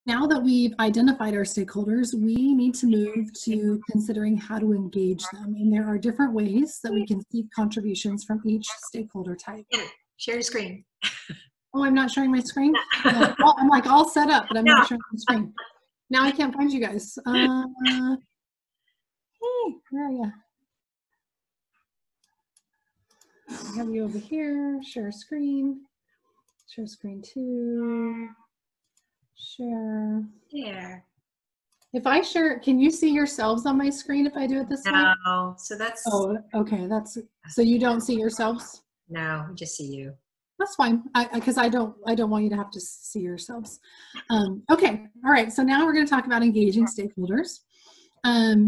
Now that we've identified our stakeholders, we need to move to considering how to engage them. And there are different ways that we can seek contributions from each stakeholder type. Share your screen. Oh, I'm not sharing my screen? I'm like all set up, but I'm not sharing my screen. Now I can't find you guys. Hey, where are you? I have you over here. Share screen. Share screen 2. Share. Yeah. If I share, can you see yourselves on my screen if I do it this way? No. So that's. Oh, okay. That's so you don't see yourselves? No, we just see you. That's fine. Because I don't want you to have to see yourselves. Okay. All right. So now we're going to talk about engaging stakeholders.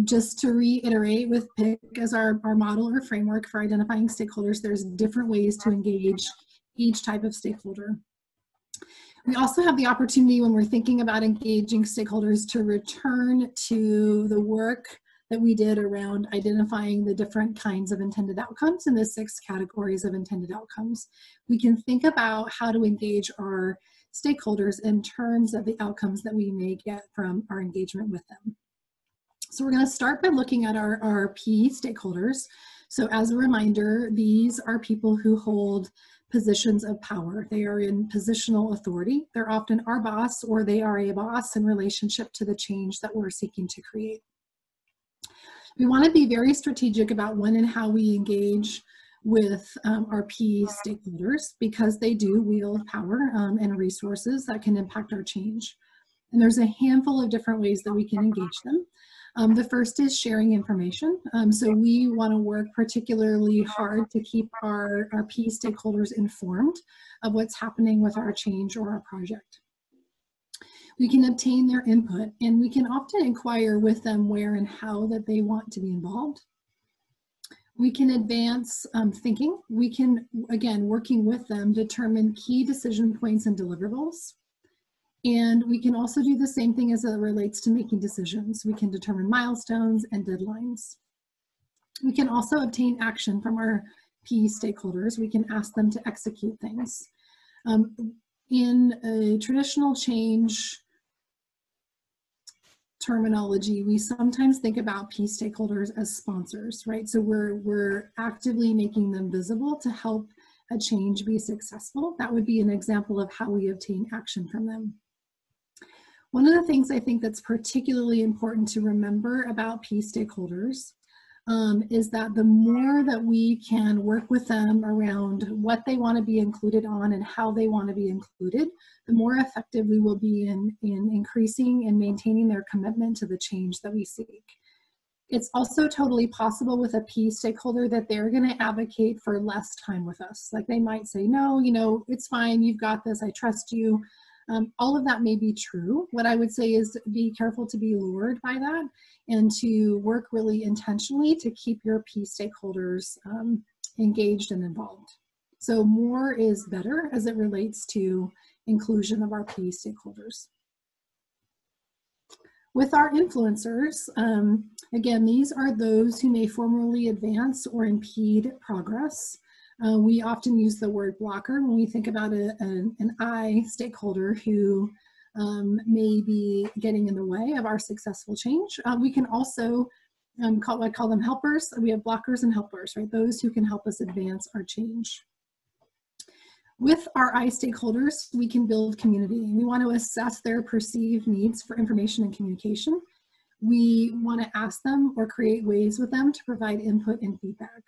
Just to reiterate, with PIC as our model or framework for identifying stakeholders, there's different ways to engage each type of stakeholder. We also have the opportunity when we're thinking about engaging stakeholders to return to the work that we did around identifying the different kinds of intended outcomes in the 6 categories of intended outcomes. We can think about how to engage our stakeholders in terms of the outcomes that we may get from our engagement with them. So we're going to start by looking at our P stakeholders. So as a reminder, these are people who hold positions of power. They are in positional authority. They're often our boss, or they are a boss in relationship to the change that we're seeking to create. We want to be very strategic about when and how we engage with our P stakeholders, because they do wield power and resources that can impact our change. And there's a handful of different ways that we can engage them. The first is sharing information. So we want to work particularly hard to keep our P stakeholders informed of what's happening with our change or our project. We can obtain their input, and we can often inquire with them where and how that they want to be involved. We can advance thinking. We can, again, working with them, determine key decision points and deliverables. And we can also do the same thing as it relates to making decisions. We can determine milestones and deadlines. We can also obtain action from our P stakeholders. We can ask them to execute things. In a traditional change terminology, we sometimes think about P stakeholders as sponsors, right? So we're actively making them visible to help a change be successful. That would be an example of how we obtain action from them. One of the things I think that's particularly important to remember about P stakeholders is that the more that we can work with them around what they want to be included on and how they want to be included, the more effective we will be in increasing and maintaining their commitment to the change that we seek. It's also totally possible with a P stakeholder that they're going to advocate for less time with us. Like they might say, no, you know, it's fine, you've got this, I trust you. All of that may be true. What I would say is be careful to be lured by that and to work really intentionally to keep your P stakeholders engaged and involved. So more is better as it relates to inclusion of our P stakeholders. With our influencers, again, these are those who may formally advance or impede progress. We often use the word blocker when we think about an I stakeholder who may be getting in the way of our successful change. We can also call them helpers. We have blockers and helpers, right? Those who can help us advance our change. With our I stakeholders, we can build community. We want to assess their perceived needs for information and communication. We want to ask them or create ways with them to provide input and feedback.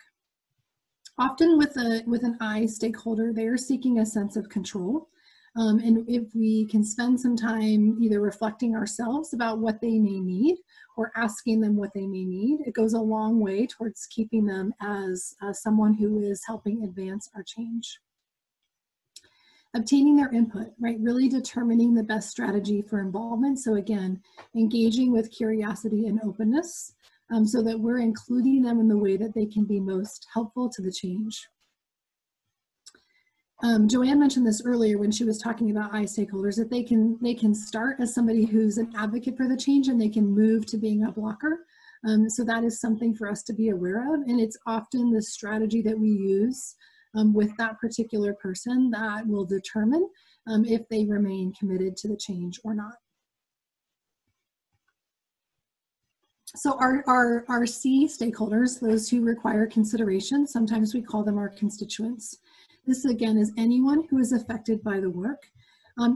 Often with an I stakeholder, they are seeking a sense of control. And if we can spend some time either reflecting ourselves about what they may need or asking them what they may need, it goes a long way towards keeping them as someone who is helping advance our change. Obtaining their input, right? Really determining the best strategy for involvement. So again, engaging with curiosity and openness so that we're including them in the way that they can be most helpful to the change. Joanne mentioned this earlier when she was talking about I stakeholders, that they can start as somebody who's an advocate for the change and they can move to being a blocker. So that is something for us to be aware of, and it's often the strategy that we use with that particular person that will determine if they remain committed to the change or not. So our C stakeholders, those who require consideration, sometimes we call them our constituents. This again is anyone who is affected by the work.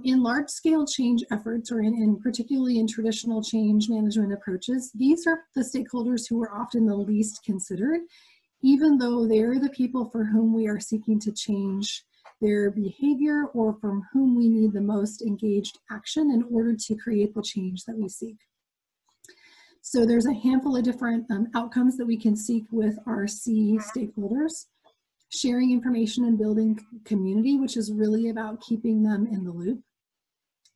In large-scale change efforts, or particularly in traditional change management approaches, these are the stakeholders who are often the least considered, even though they're the people for whom we are seeking to change their behavior or from whom we need the most engaged action in order to create the change that we seek. So there's a handful of different outcomes that we can seek with our C stakeholders. Sharing information and building community, which is really about keeping them in the loop.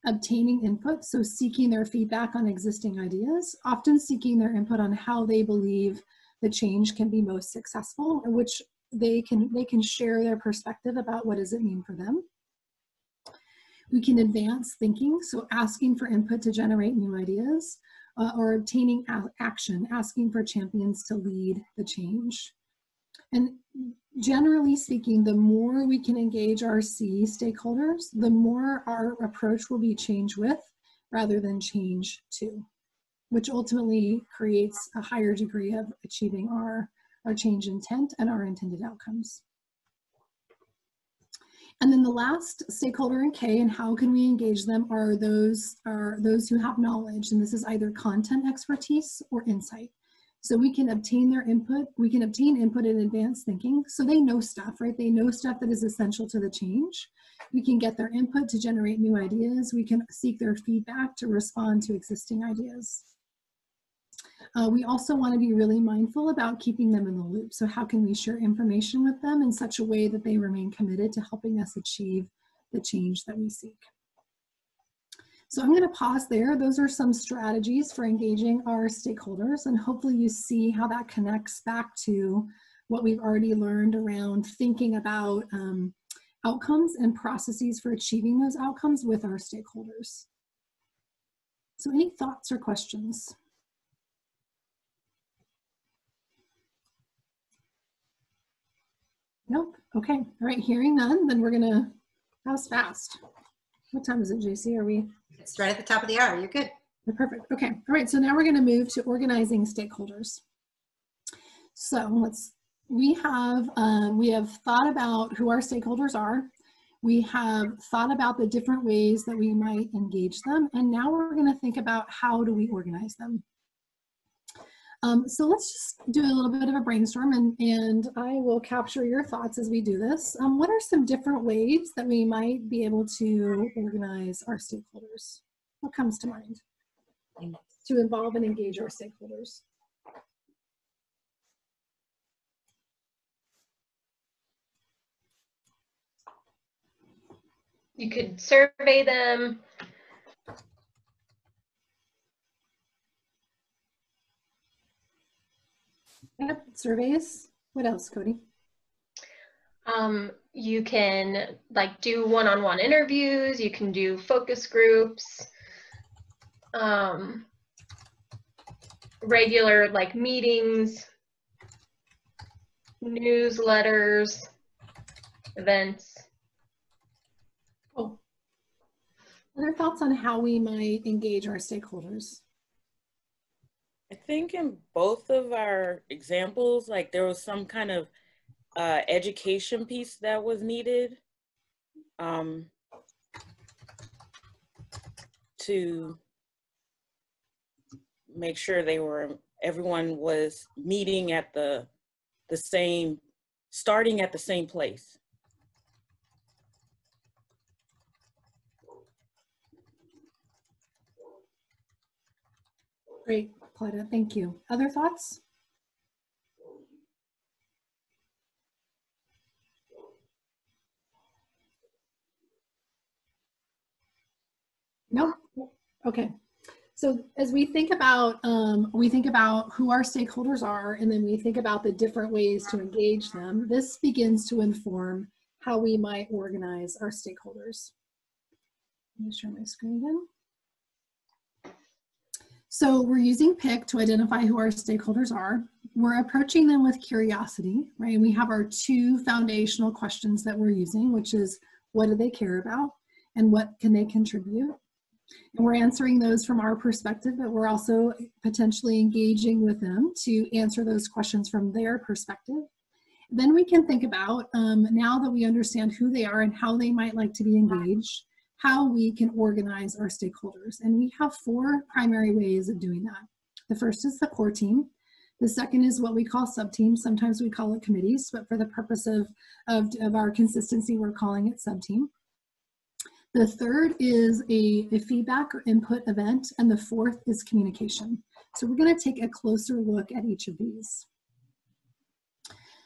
Obtaining input, so seeking their feedback on existing ideas, often seeking their input on how they believe the change can be most successful, or which they can share their perspective about what does it mean for them. We can advance thinking, so asking for input to generate new ideas, or obtaining action, asking for champions to lead the change. And generally speaking, the more we can engage our C stakeholders, the more our approach will be change with rather than change to, which ultimately creates a higher degree of achieving our change intent and our intended outcomes. And then the last stakeholder in K, and how can we engage them, are those who have knowledge, and this is either content expertise or insight. So we can obtain their input, we can obtain input in advanced thinking, so they know stuff, right? They know stuff that is essential to the change. We can get their input to generate new ideas. We can seek their feedback to respond to existing ideas. We also want to be really mindful about keeping them in the loop. So how can we share information with them in such a way that they remain committed to helping us achieve the change that we seek? So I'm going to pause there. Those are some strategies for engaging our stakeholders, and hopefully you see how that connects back to what we've already learned around thinking about outcomes and processes for achieving those outcomes with our stakeholders. So any thoughts or questions? Nope. Okay. All right. Hearing none, then we're gonna. That was fast. What time is it, JC? Are we? It's right at the top of the hour. You're good. Perfect. Okay. All right. So now we're going to move to organizing stakeholders. So we have thought about who our stakeholders are. We have thought about the different ways that we might engage them, and now we're going to think about how do we organize them. So let's just do a little bit of a brainstorm, and I will capture your thoughts as we do this. What are some different ways that we might be able to organize our stakeholders? What comes to mind to involve and engage our stakeholders? You could survey them. Yep, surveys. What else, Cody? You can do one-on-one interviews. You can do focus groups, regular meetings, newsletters, events. Oh, other thoughts on how we might engage our stakeholders? I think in both of our examples, there was some kind of education piece that was needed to make sure everyone was meeting at starting at the same place. Great, Claudia, thank you. Other thoughts? No? Okay. So as we think about who our stakeholders are, and then we think about the different ways to engage them, this begins to inform how we might organize our stakeholders. Let me share my screen again. So we're using PIC to identify who our stakeholders are. We're approaching them with curiosity, right? We have our two foundational questions that we're using, which is what do they care about and what can they contribute? And we're answering those from our perspective, but we're also potentially engaging with them to answer those questions from their perspective. Then we can think about, now that we understand who they are and how they might like to be engaged, how we can organize our stakeholders. And we have 4 primary ways of doing that. The first is the core team. The second is what we call sub-teams. Sometimes we call it committees, but for the purpose of our consistency, we're calling it sub-team. The third is a feedback or input event, and the fourth is communication. So we're going to take a closer look at each of these.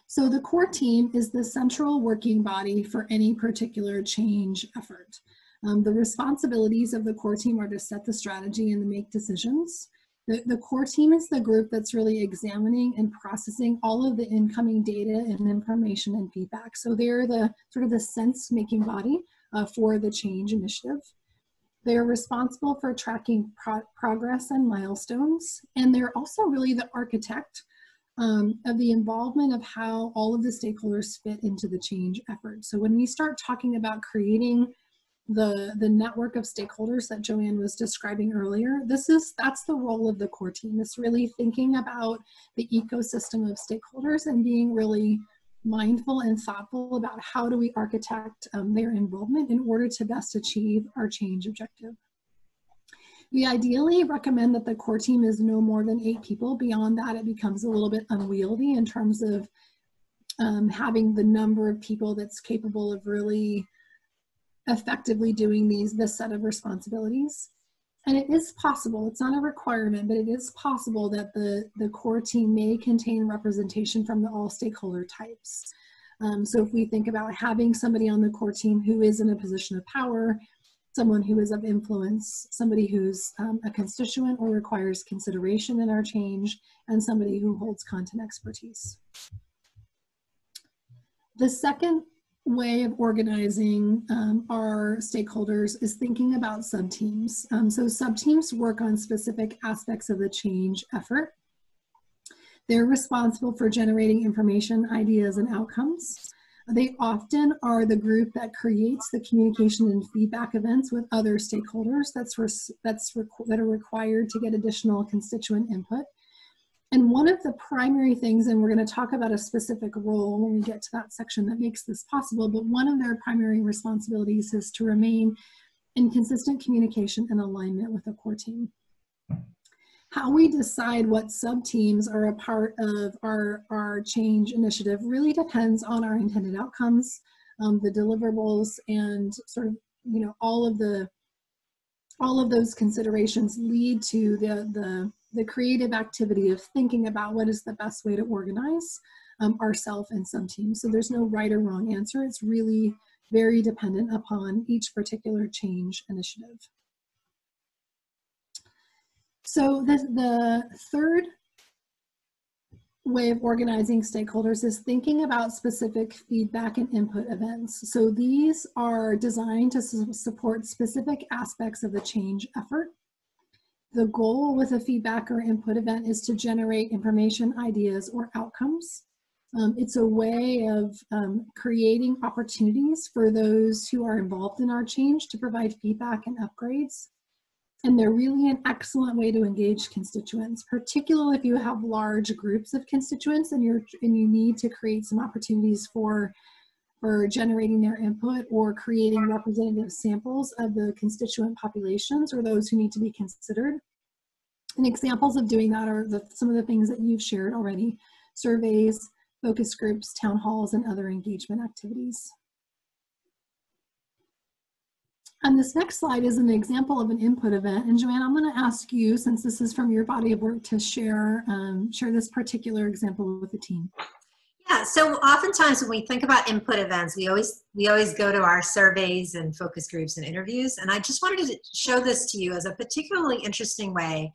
So the core team is the central working body for any particular change effort. The responsibilities of the core team are to set the strategy and to make decisions. The core team is the group that's really examining and processing all of the incoming data and information and feedback. So they're the sort of the sense-making body for the change initiative. They're responsible for tracking progress and milestones, and they're also really the architect of the involvement of how all of the stakeholders fit into the change effort. So when we start talking about creating the network of stakeholders that Joanne was describing earlier, that's the role of the core team. It's really thinking about the ecosystem of stakeholders and being really mindful and thoughtful about how do we architect their involvement in order to best achieve our change objective. We ideally recommend that the core team is no more than 8 people. Beyond that, it becomes a little bit unwieldy in terms of having the number of people that's capable of really effectively doing this set of responsibilities. And it is possible, it's not a requirement, but it is possible that the core team may contain representation from all stakeholder types. So if we think about having somebody on the core team who is in a position of power, someone who is of influence, somebody who's a constituent or requires consideration in our change, and somebody who holds content expertise. The second way of organizing our stakeholders is thinking about sub-teams. So sub-teams work on specific aspects of the change effort. They're responsible for generating information, ideas, and outcomes. They often are the group that creates the communication and feedback events with other stakeholders that are required to get additional constituent input. And one of the primary things, and we're going to talk about a specific role when we get to that section that makes this possible, but one of their primary responsibilities is to remain in consistent communication and alignment with the core team. How we decide what sub-teams are a part of our change initiative really depends on our intended outcomes, the deliverables, and sort of, you know, all of those considerations lead to the creative activity of thinking about what is the best way to organize ourselves and sub-teams. So there's no right or wrong answer. It's really very dependent upon each particular change initiative. So the third way of organizing stakeholders is thinking about specific feedback and input events. So these are designed to support specific aspects of the change effort. The goal with a feedback or input event is to generate information, ideas, or outcomes. It's a way of creating opportunities for those who are involved in our change to provide feedback and upgrades. And they're really an excellent way to engage constituents, particularly if you have large groups of constituents and you need to create some opportunities for generating their input or creating representative samples of the constituent populations or those who need to be considered. And examples of doing that are some of the things that you've shared already: surveys, focus groups, town halls, and other engagement activities. And this next slide is an example of an input event. And Joanne, I'm going to ask you, since this is from your body of work, to share this particular example with the team. Yeah, so oftentimes when we think about input events, we always go to our surveys and focus groups and interviews. And I just wanted to show this to you as a particularly interesting way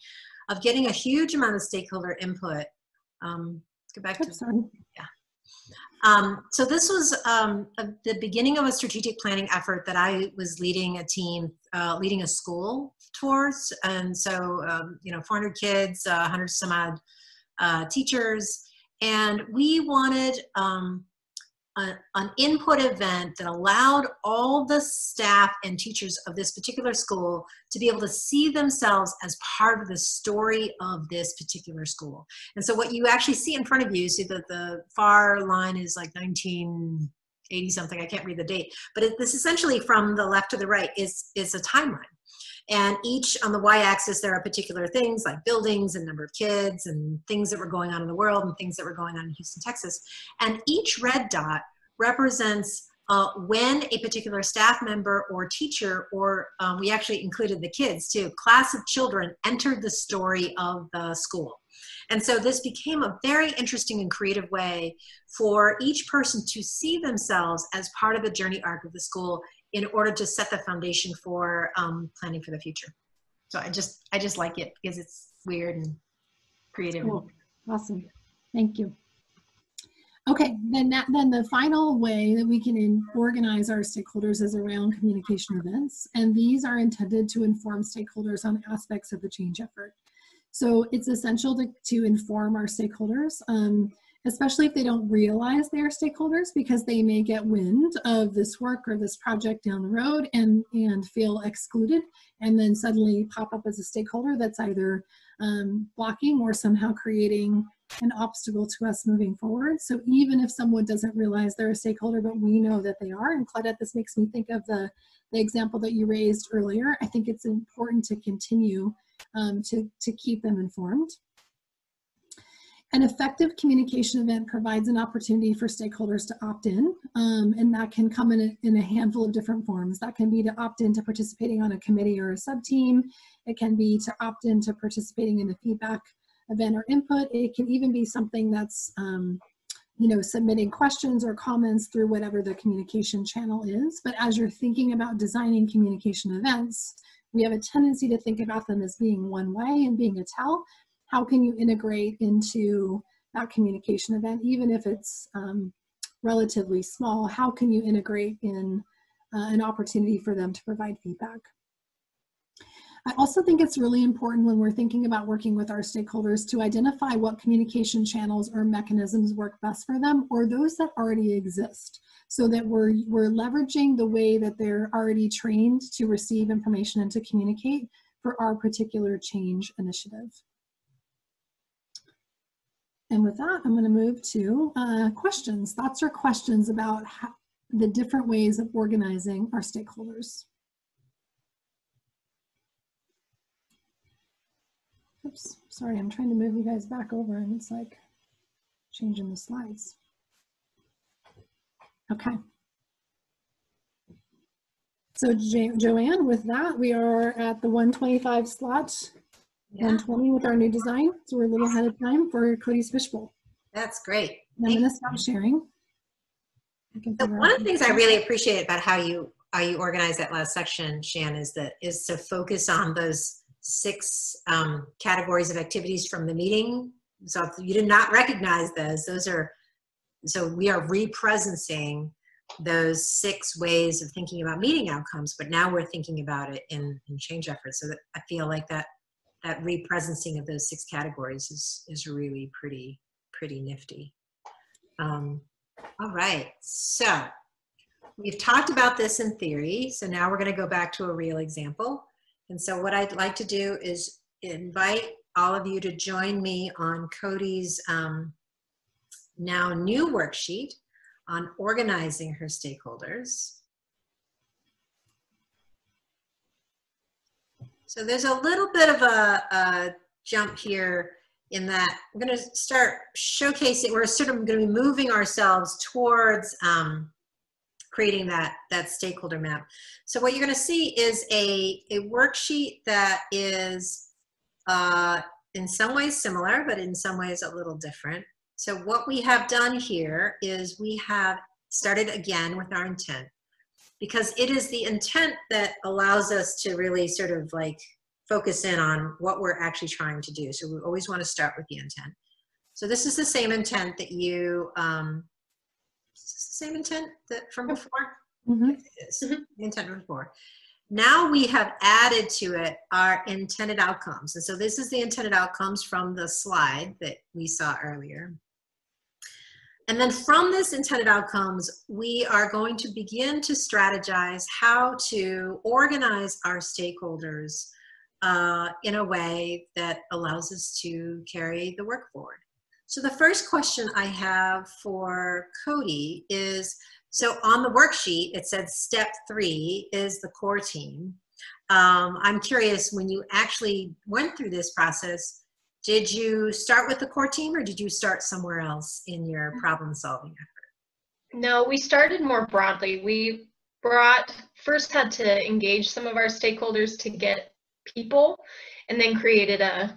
of getting a huge amount of stakeholder input. Go back to, yeah. So this was the beginning of a strategic planning effort that I was leading a team, leading a school towards. And so, 400 kids, 100 some odd teachers. And we wanted an input event that allowed all the staff and teachers of this particular school to be able to see themselves as part of the story of this particular school. And so what you actually see in front of you, see that the far line is like 1980 something, I can't read the date, but this essentially from the left to the right is a timeline. And each on the y-axis, there are particular things like buildings and number of kids and things that were going on in the world and things that were going on in Houston, Texas. And each red dot represents when a particular staff member or teacher, or we actually included the kids too, class of children entered the story of the school. And so this became a very interesting and creative way for each person to see themselves as part of the journey arc of the school in order to set the foundation for planning for the future. So I just like it because it's weird and creative. Cool. Awesome. Thank you. Okay, then the final way that we can organize our stakeholders is around communication events. And these are intended to inform stakeholders on aspects of the change effort. So it's essential to inform our stakeholders, especially if they don't realize they are stakeholders, because they may get wind of this work or this project down the road and feel excluded, and then suddenly pop up as a stakeholder that's either blocking or somehow creating an obstacle to us moving forward. So even if someone doesn't realize they're a stakeholder, but we know that they are, and Claudette, this makes me think of the example that you raised earlier. I think it's important to continue to keep them informed. An effective communication event provides an opportunity for stakeholders to opt in, and that can come in a handful of different forms. That can be to opt in to participating on a committee or a sub-team. It can be to opt in to participating in a feedback event or input. It can even be something that's submitting questions or comments through whatever the communication channel is. But as you're thinking about designing communication events, we have a tendency to think about them as being one way and being a tell. How can you integrate into that communication event, even if it's relatively small? How can you integrate in an opportunity for them to provide feedback? I also think it's really important when we're thinking about working with our stakeholders to identify what communication channels or mechanisms work best for them, or those that already exist, so that we're leveraging the way that they're already trained to receive information and to communicate for our particular change initiative. And with that, I'm going to move to questions. Thoughts or questions about the different ways of organizing our stakeholders? Oops, sorry, I'm trying to move you guys back over and it's like changing the slides. Okay. So Joanne, with that, we are at the 125 slot. Yeah. 120 with our new design, so we're a little ahead of time for Cody's Fishbowl. That's great. I'm going to stop sharing. So one of the things I really appreciate about how you organized that last section, Shan, is to focus on those 6 categories of activities from the meeting. So if you did not recognize those are, so we are representing those 6 ways of thinking about meeting outcomes, but now we're thinking about it in change efforts. So that I feel like that representing of those 6 categories is really pretty nifty. All right, so we've talked about this in theory, so now we're going to go back to a real example. And so what I'd like to do is invite all of you to join me on Cody's now new worksheet on organizing her stakeholders. So there's a little bit of a jump here in that I'm going to start showcasing, we're sort of going to be moving ourselves towards creating that stakeholder map. So what you're going to see is a worksheet that is in some ways similar, but in some ways a little different. So what we have done here is we have started again with our intent, because it is the intent that allows us to really sort of like focus in on what we're actually trying to do. So we always want to start with the intent. So this is the same intent that you, same intent that from before? Mm-hmm. It is, the intent from before. Now we have added to it our intended outcomes. And so this is the intended outcomes from the slide that we saw earlier. And then from this intended outcomes, we are going to begin to strategize how to organize our stakeholders in a way that allows us to carry the work forward. So the first question I have for Cody is, so on the worksheet, it said step 3 is the core team. I'm curious, when you actually went through this process, did you start with the core team or did you start somewhere else in your problem solving effort? No, we started more broadly. We first had to engage some of our stakeholders to get people, and then created a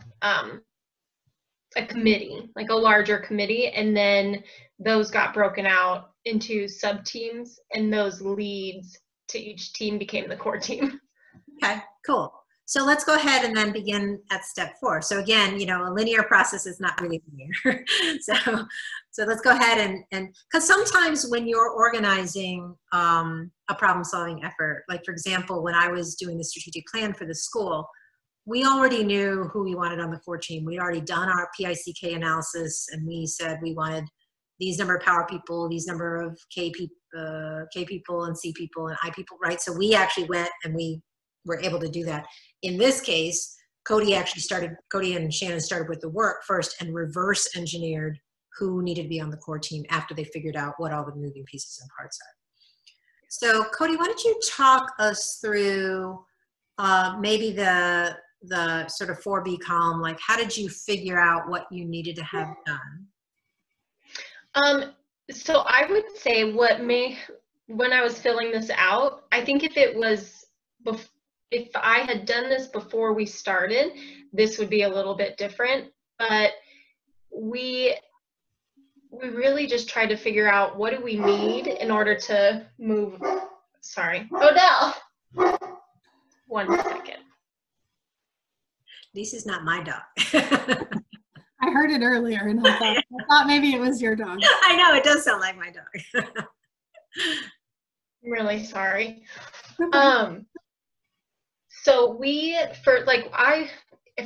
committee, like a larger committee, and then those got broken out into sub teams, and those leads to each team became the core team. Okay, cool. So let's go ahead and then begin at step 4. So again, you know, a linear process is not really linear. so let's go ahead and because sometimes when you're organizing a problem solving effort, like for example, when I was doing the strategic plan for the school, we already knew who we wanted on the core team. We'd already done our PICK analysis, and we said we wanted these number of power people, these number of K people and C people and I people, right? So we actually went and we were able to do that. In this case, Cody and Shannon started with the work first and reverse engineered who needed to be on the core team after they figured out what all the moving pieces and parts are. So Cody, why don't you talk us through maybe the sort of 4B column, like how did you figure out what you needed to have done? So I would say when I was filling this out, I think if I had done this before we started, this would be a little bit different, but we really just tried to figure out what do we need in order to move. Sorry, Odell, 1 second. This is not my dog. I heard it earlier and I thought maybe it was your dog. I know, it does sound like my dog. I'm really sorry. So if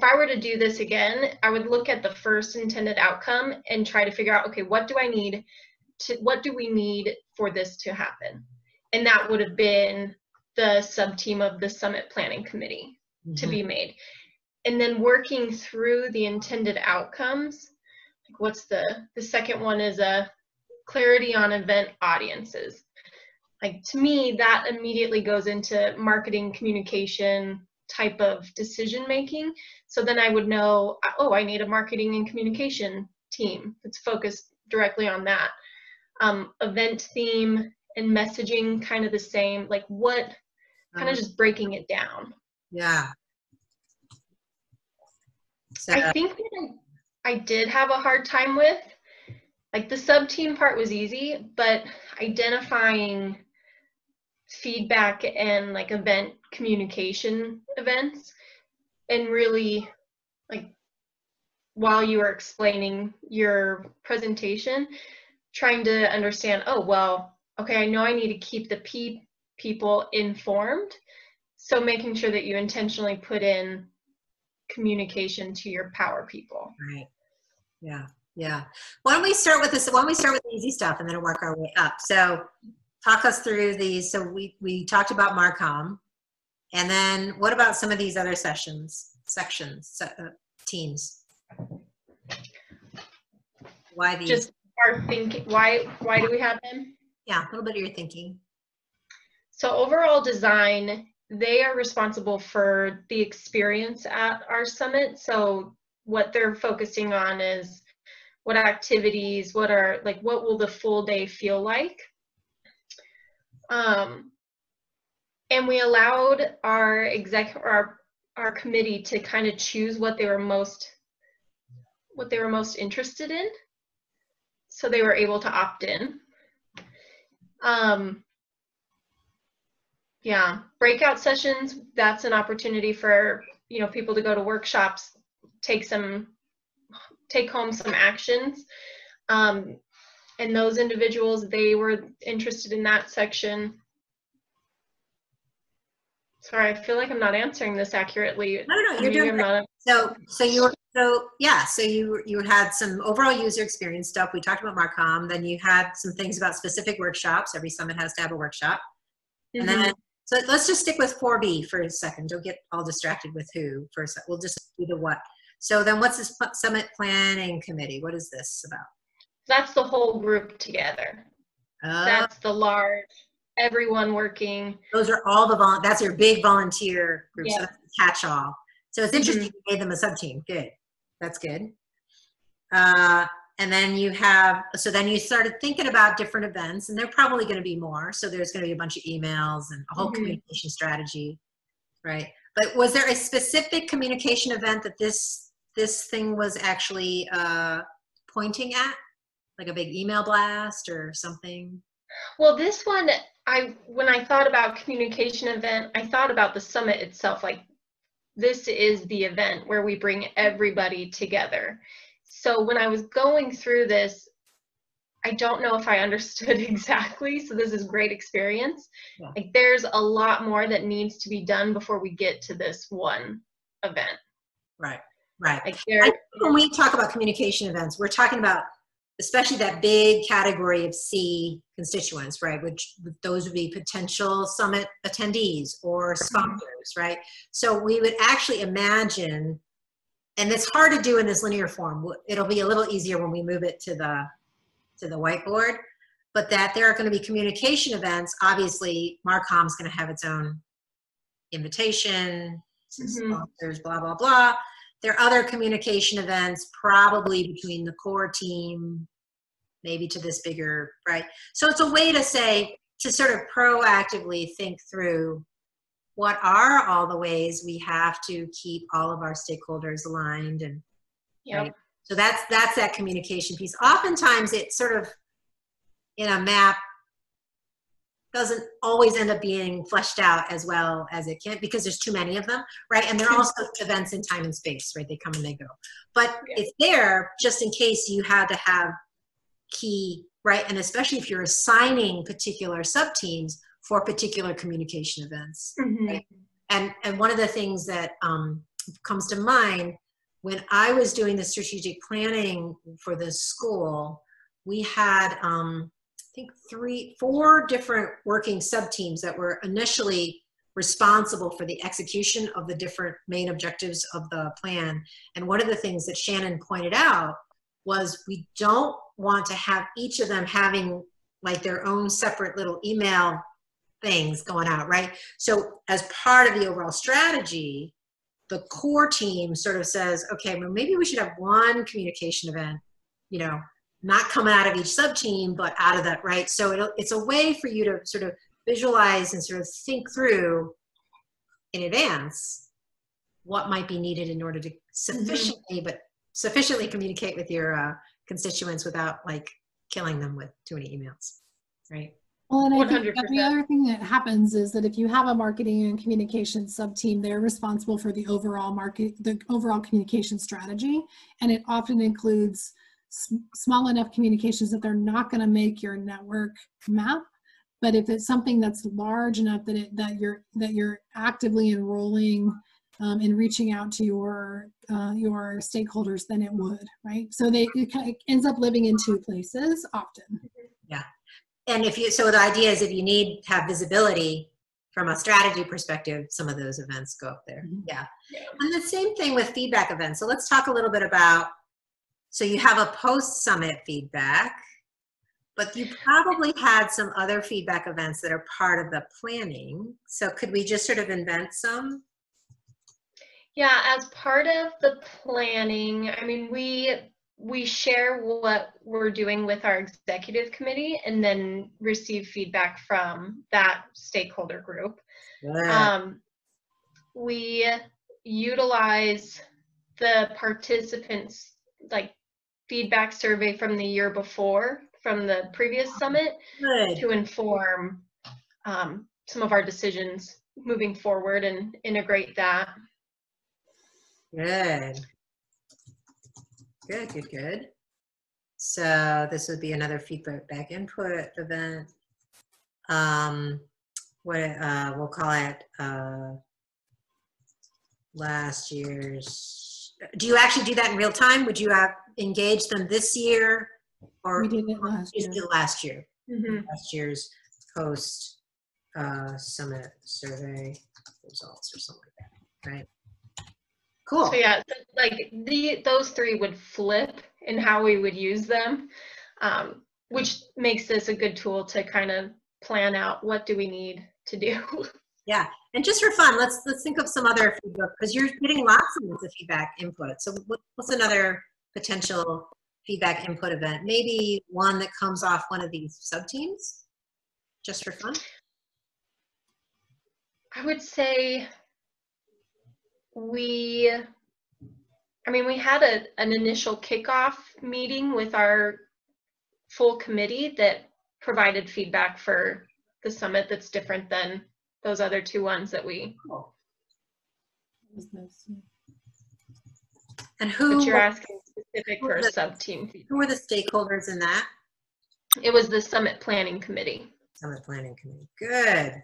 I were to do this again, I would look at the first intended outcome and try to figure out, okay, what do we need for this to happen? And that would have been the sub-team of the Summit Planning Committee to be made. And then working through the intended outcomes, like what's the second one is a clarity on event audiences. Like to me, that immediately goes into marketing communication type of decision making. So then I would know, oh, I need a marketing and communication team that's focused directly on that. Event theme and messaging, kind of the same, like what, kind of just breaking it down. Yeah. So, I think that I did have a hard time with, like the sub-team part was easy, but identifying feedback and like event communication events, and really like while you were explaining your presentation, trying to understand, oh, well, okay, I know I need to keep the people informed. So making sure that you intentionally put in communication to your power people. Right. Yeah. Yeah. Why don't we start with this? Why don't we start with the easy stuff and then work our way up? So talk us through these. So we talked about Marcom, and then what about some of these other sections, teams? Why these? Just our thinking. Why do we have them? Yeah, a little bit of your thinking. So overall design, they are responsible for the experience at our summit. So what they're focusing on is what activities, what will the full day feel like? And we allowed our committee to kind of choose what they were most interested in. So they were able to opt in. Yeah, breakout sessions, that's an opportunity for, people to go to workshops, take home some actions. And those individuals, they were interested in that section. Sorry, I feel like I'm not answering this accurately. No, you're doing it. So So yeah, so you had some overall user experience stuff. We talked about Marcom. Then you had some things about specific workshops. Every summit has to have a workshop. And then, so let's just stick with 4B for a second. Don't get all distracted with who for a second. We'll just do the what. So then what's this summit planning committee? What is this about? That's the whole group together. That's the large, everyone working. Those are all the, that's your big volunteer group. Yeah. So that's a catch-all. So it's interesting you made them a sub-team. Good. That's good. And then you have, so then you started thinking about different events, and there are probably going to be more. So there's going to be a bunch of emails and a whole communication strategy, right? But was there a specific communication event that this thing was actually pointing at, like a big email blast or something? Well, this one, when I thought about communication event, I thought about the summit itself. Like, this is the event where we bring everybody together. So when I was going through this, I don't know if I understood exactly. So this is great experience. Yeah. Like, there's a lot more that needs to be done before we get to this one event. Right, right. Like, when we talk about communication events, we're talking about especially that big category of C constituents, right? Which those would be potential summit attendees or sponsors, right? So we would actually imagine, and it's hard to do in this linear form. It'll be a little easier when we move it to the whiteboard, but that there are going to be communication events. Obviously, Marcom's going to have its own invitation, sponsors, blah, blah, blah. There are other communication events, probably between the core team, maybe to this bigger, right? So it's a way to say, to sort of proactively think through what are all the ways we have to keep all of our stakeholders aligned, and right? So that's that communication piece. Oftentimes it sort of in a map doesn't always end up being fleshed out as well as it can, because there's too many of them, right? And they're also events in time and space, right? They come and they go. But it's there just in case you had to have key, right? And especially if you're assigning particular sub-teams for particular communication events, right? And one of the things that comes to mind, when I was doing the strategic planning for this school, we had, I think 4 different working sub-teams that were initially responsible for the execution of the different main objectives of the plan. And one of the things that Shannon pointed out was we don't want to have each of them having like their own separate little email things going out, right? So as part of the overall strategy, the core team sort of says, okay, well, maybe we should have one communication event, you know, not coming out of each sub-team, but out of that, right? So it's a way for you to sort of visualize and sort of think through in advance what might be needed in order to sufficiently communicate with your constituents without like killing them with too many emails, right? Well, and I think that the other thing that happens is that if you have a marketing and communication sub-team, they're responsible for the overall communication strategy, and it often includes small enough communications that they're not going to make your network map. But if it's something that's large enough that you're actively enrolling and reaching out to your stakeholders, then it would, right? So it kind of ends up living in 2 places often. Yeah, and so the idea is if you need to have visibility from a strategy perspective, some of those events go up there. Yeah, and the same thing with feedback events. So let's talk a little bit about. So you have a post-summit feedback, but you probably had some other feedback events that are part of the planning. So could we just sort of invent some? Yeah, as part of the planning, I mean, we share what we're doing with our executive committee and then receive feedback from that stakeholder group. We utilize the participants' like feedback survey from the year before, from the previous summit, to inform some of our decisions moving forward and integrate that. Good. Good, good, good. So this would be another feedback input event. We'll call it last year's do you actually do that in real time? Would you have engaged them this year? Or We did it last year. Did last year. Mhm. Last year's post summit survey results or something like that, right? Cool. So yeah, so like those three would flip in how we would use them, which makes this a good tool to kind of plan out what do we need to do. Yeah, and just for fun, let's think of some other feedback, because you're getting lots of feedback input. So what's another potential feedback input event? Maybe one that comes off one of these sub-teams, just for fun? I would say we had an initial kickoff meeting with our full committee that provided feedback for the summit that's different than those other two ones that we. And who? But you're asking specific for a sub-team feedback. Who were the stakeholders in that? It was the summit planning committee. Summit planning committee. Good.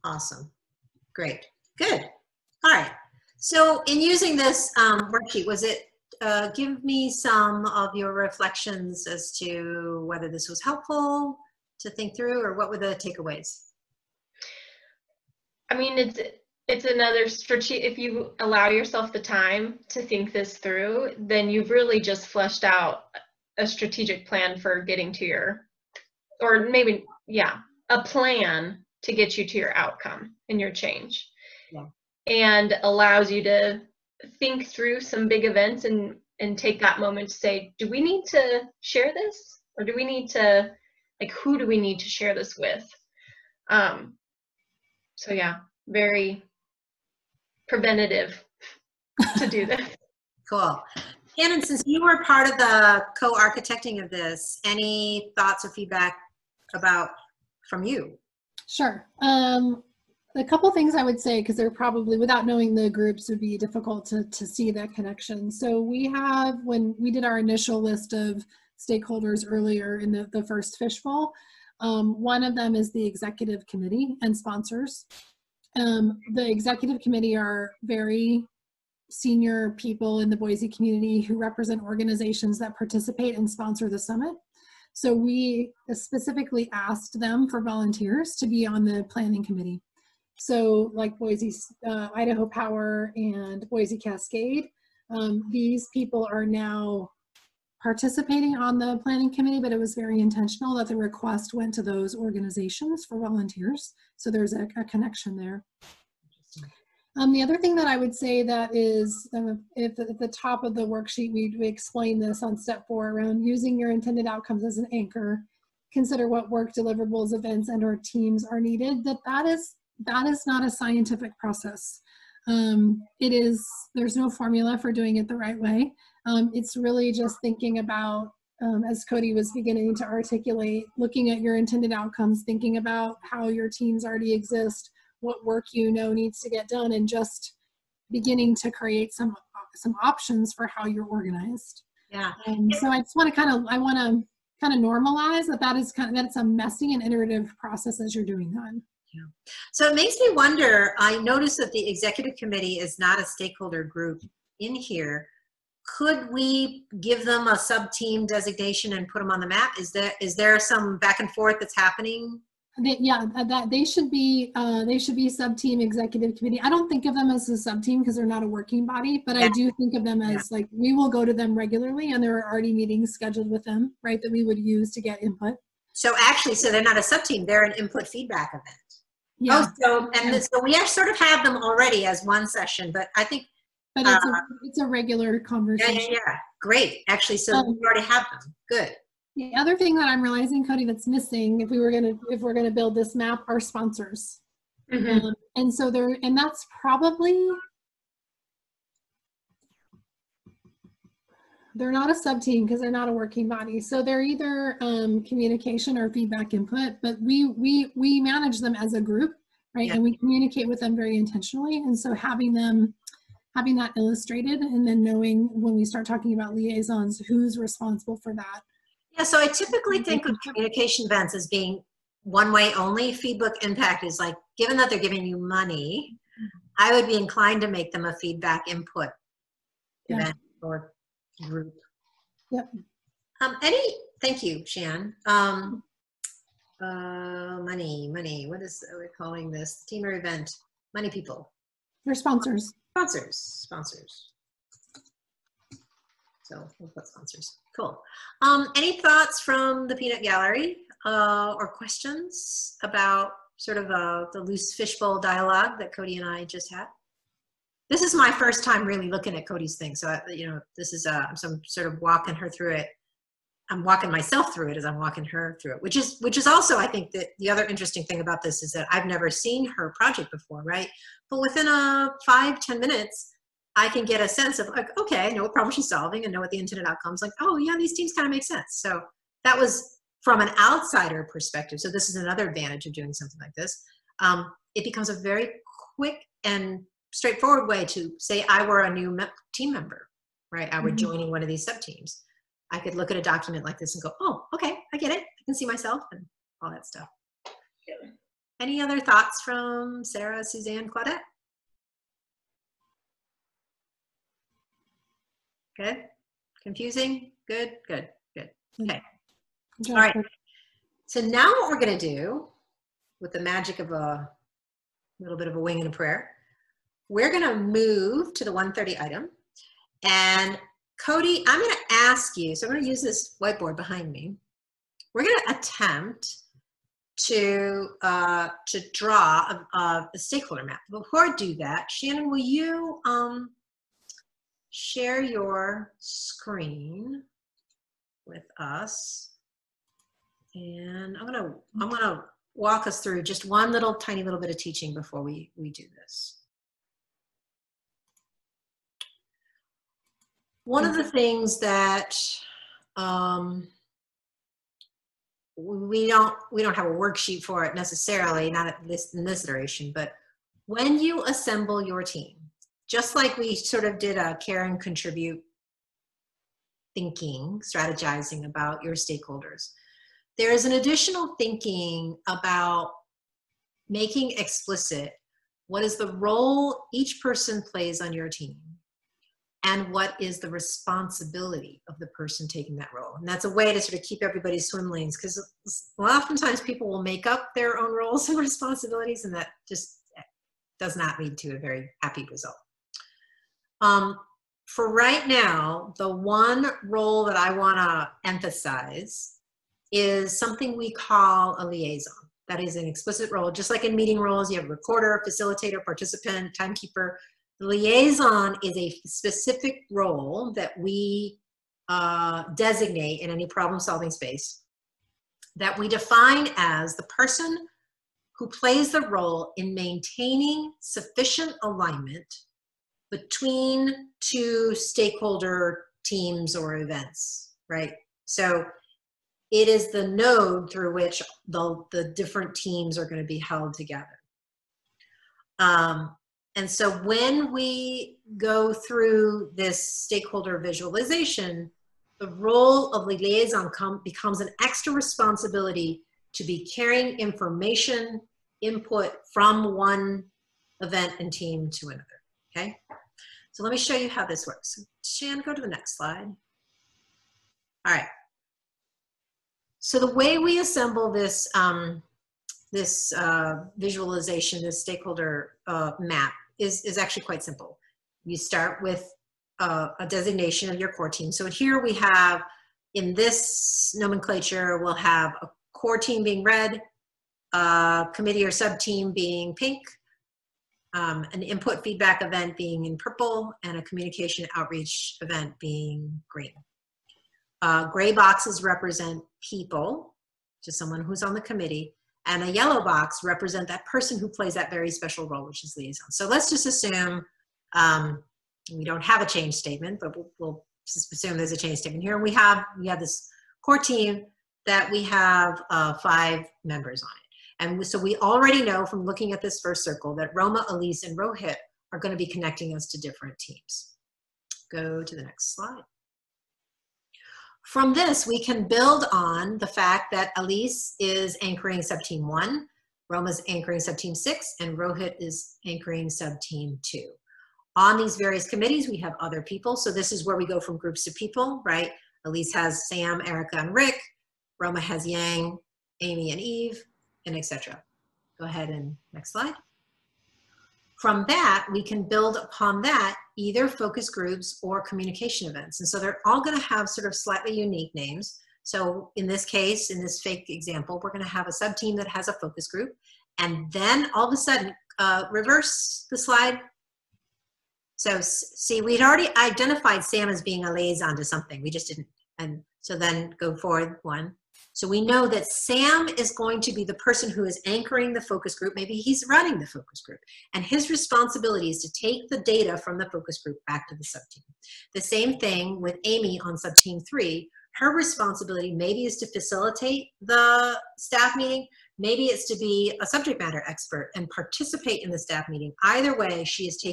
Awesome. Great. Good. All right. So in using this worksheet, was it give me some of your reflections as to whether this was helpful to think through, or what were the takeaways? I mean, it's another strategy. If you allow yourself the time to think this through, then you've really just fleshed out a strategic plan for getting to your, or maybe, yeah, a plan to get you to your outcome and your change. Yeah. And allows you to think through some big events and take that moment to say, do we need to share this? Or do we need to, like, who do we need to share this with? So yeah, very preventative to do this. Cool. Shannon, since you were part of the co-architecting of this, any thoughts or feedback from you? Sure. A couple things I would say, because they're probably, without knowing the groups, would be difficult to see that connection. So we have, when we did our initial list of stakeholders earlier in the first fishbowl, one of them is the executive committee and sponsors. The executive committee are very senior people in the Boise community who represent organizations that participate and sponsor the summit. So we specifically asked them for volunteers to be on the planning committee. So like Boise, Idaho Power and Boise Cascade, these people are now participating on the planning committee, but it was very intentional that the request went to those organizations for volunteers. So there's a connection there. The other thing that I would say that is, if at the top of the worksheet, we explain this on step 4 around using your intended outcomes as an anchor, consider what work, deliverables, events, and or teams are needed, that is not a scientific process. There's no formula for doing it the right way. It's really just thinking about, as Cody was beginning to articulate, looking at your intended outcomes, thinking about how your teams already exist, what work you know needs to get done, and just beginning to create some options for how you're organized. Yeah. So I just want to kind of normalize that it's a messy and iterative process as you're doing that. Yeah. So it makes me wonder, I noticed that the executive committee is not a stakeholder group in here. Could we give them a sub-team designation and put them on the map? Is there some back and forth that's happening? They should be sub-team executive committee. I don't think of them as a sub-team because they're not a working body, but I do think of them as like, we will go to them regularly, and there are already meetings scheduled with them, right, that we would use to get input. So actually, so they're not a sub-team, they're an input feedback event. Yeah. So we sort of have them already as one session, but I think. But it's a regular conversation. Yeah. Great. Actually, so we already have them. Good. The other thing that I'm realizing, Cody, that's missing if we're gonna build this map are sponsors. Mm-hmm. And so that's probably, they're not a sub-team because they're not a working body. So they're either communication or feedback input, but we manage them as a group, right? Yeah. And we communicate with them very intentionally. And so having that illustrated, and then knowing when we start talking about liaisons, who's responsible for that. Yeah, so I typically think of communication events as being one way only. Feedback impact is like, given that they're giving you money, I would be inclined to make them a feedback input Yeah. event or group. Yep. Thank you, Shan. Money, what is we're calling this? Team or event? Money people. Your sponsors. Sponsors. So we'll put sponsors. Cool. Any thoughts from the peanut gallery or questions about sort of the loose fishbowl dialogue that Cody and I just had? This is my first time really looking at Cody's thing. So, this is, so I'm sort of walking her through it. I'm walking myself through it as I'm walking her through it, which is also, I think that the other interesting thing about this is that I've never seen her project before, right? But within 5-10 minutes, I can get a sense of like, okay, I know what problem she's solving and know what the intended outcomes, like, oh yeah, these teams kind of make sense. So that was from an outsider perspective. So this is another advantage of doing something like this. It becomes a very quick and straightforward way to say I were a new team member, right? I were joining one of these sub-teams. I could look at a document like this and go, oh, okay, I get it. I can see myself and all that stuff. Yeah. Any other thoughts from Sarah, Suzanne, Claudette? Good? Confusing? Good. Okay. All right. So now what we're going to do, with the magic of a little bit of a wing and a prayer, we're going to move to the 130 item. And Cody, I'm going to ask you, so I'm going to use this whiteboard behind me. We're going to attempt to draw a stakeholder map. Before I do that, Shannon, will you share your screen with us? And I'm gonna walk us through just one tiny little bit of teaching before we do this. One of the things that we don't have a worksheet for it necessarily, not in this iteration, but when you assemble your team, just like we sort of did a care and contribute thinking, strategizing about your stakeholders, there is an additional thinking about making explicit what is the role each person plays on your team and what is the responsibility of the person taking that role. And that's a way to sort of keep everybody's swim lanes, because oftentimes people will make up their own roles and responsibilities, and that just does not lead to a very happy result. For right now, the one role that I want to emphasize is something we call a liaison. That is an explicit role. Just like in meeting roles, you have a recorder, facilitator, participant, timekeeper. The liaison is a specific role that we designate in any problem-solving space that we define as the person who plays the role in maintaining sufficient alignment between two stakeholder teams or events, right? So it is the node through which the different teams are going to be held together. And so when we go through this stakeholder visualization, the role of the liaison becomes an extra responsibility to be carrying information, input from one event and team to another, okay? So let me show you how this works. Shan, go to the next slide. All right. So the way we assemble this, visualization, this stakeholder map is actually quite simple. You start with a designation of your core team. So here we have, in this nomenclature, we'll have a core team being red, a committee or sub-team being pink, an input feedback event being in purple, and a communication outreach event being green. Gray boxes represent people, just someone who's on the committee, and a yellow box represent that person who plays that very special role, which is liaison. So let's just assume we don't have a change statement, but we'll just assume there's a change statement here. We have this core team that we have 5 members on it. And so we already know from looking at this first circle that Roma, Elise, and Rohit are going to be connecting us to different teams. Go to the next slide. From this, we can build on the fact that Elise is anchoring sub-team 1, Roma's anchoring sub-team 6, and Rohit is anchoring sub-team 2. On these various committees, we have other people. So this is where we go from groups to people, right? Elise has Sam, Erica, and Rick. Roma has Yang, Amy, and Eve, and etc. Go ahead and next slide. From that, we can build upon that either focus groups or communication events. And so they're all going to have sort of slightly unique names. So in this case, in this fake example, we're going to have a sub-team that has a focus group. And then all of a sudden, reverse the slide. So see, we'd already identified Sam as being a liaison to something. We just didn't. And so then go forward one. So we know that Sam is going to be the person who is anchoring the focus group. Maybe he's running the focus group. And his responsibility is to take the data from the focus group back to the sub-team. The same thing with Amy on sub-team 3. Her responsibility maybe is to facilitate the staff meeting. Maybe it's to be a subject matter expert and participate in the staff meeting. Either way, she is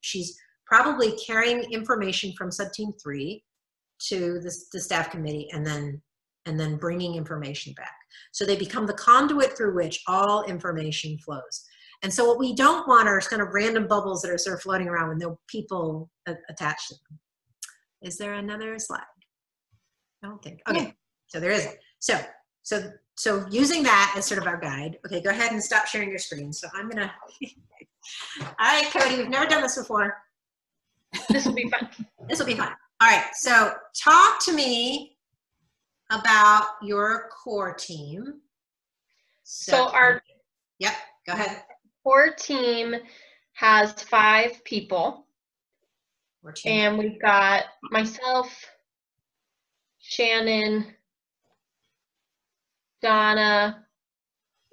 she's probably carrying information from sub-team 3 to the staff committee and then bringing information back. So they become the conduit through which all information flows. And so what we don't want are kind of random bubbles that are sort of floating around with no people attached to them. Is there another slide? I don't think. Okay, so there isn't. So using that as sort of our guide. Okay, go ahead and stop sharing your screen. So I'm gonna. All right, Cody, we've never done this before. This will be fun. This will be fun. All right, so talk to me about your core team. So our Yep, go ahead. core team has 5 people. And we've got myself, Shannon, Donna,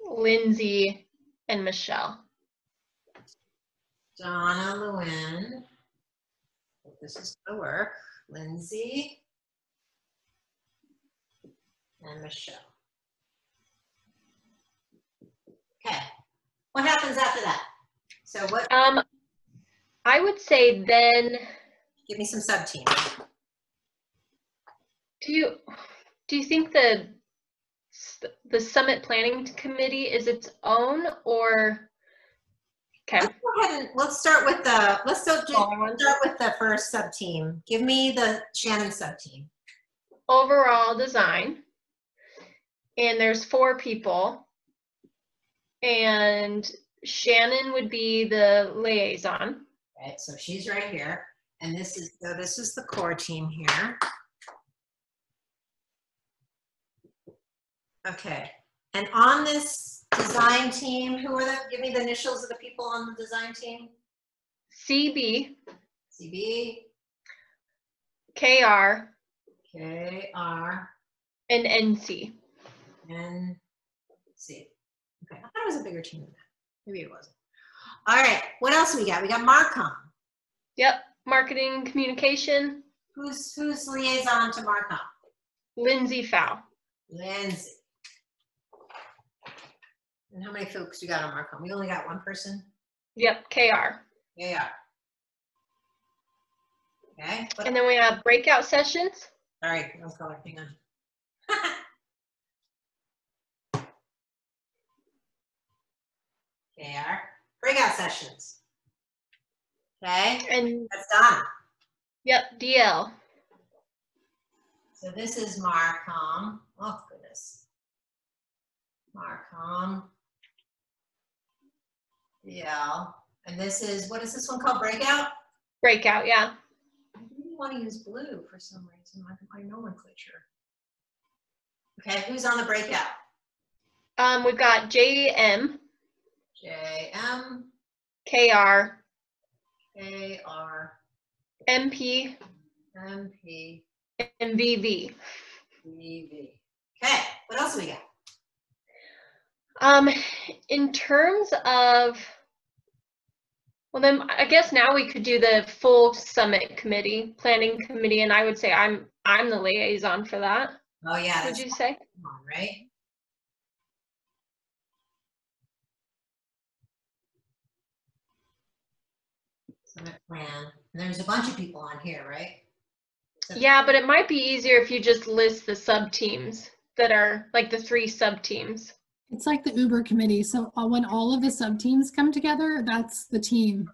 Lindsay, and Michelle. Donna, Lewin. This is going to work. Lindsay and Michelle. Okay. What happens after that? So what? I would say then. Give me some sub-teams. Do you think the Summit Planning Committee is its own, or? Okay. Let's go ahead and let's start with the first sub-team. Give me the Shannon sub-team. Overall design. And there's 4 people. And Shannon would be the liaison. Right, so she's right here. And this is the core team here. Okay. And on this design team, who are give me the initials of the people on the design team? CB. CB. KR. KR. And NC. NC. Okay, I thought it was a bigger team than that. Maybe it wasn't. All right, what else we got? We got Marcom. Yep, marketing communication. Who's liaison to Marcom? Lindsay Fow. Lindsay. And how many folks you got on Marcom? We only got one person? Yep, KR. Yeah. Okay. And then we have breakout sessions. All right, no color, hang on. KR. Breakout sessions. Okay. And that's done. Yep, DL. So this is Marcom. Oh goodness. Marcom. DL. And this is, what is this one called? Breakout? Breakout, yeah. I really want to use blue for some reason, like my nomenclature. Okay, who's on the breakout? We've got JM. JM. KR. KR. MP. MP. And VV. VV. Okay, what else do we got? In terms of, well then I guess now we could do the full summit committee, planning committee, and I would say I'm the liaison for that. Oh yeah. Would you say? Right. Summit plan. And there's a bunch of people on here, right? So yeah, but it might be easier if you just list the sub teams that are like the 3 sub teams. It's like the Uber committee. So when all of the sub teams come together, that's the team.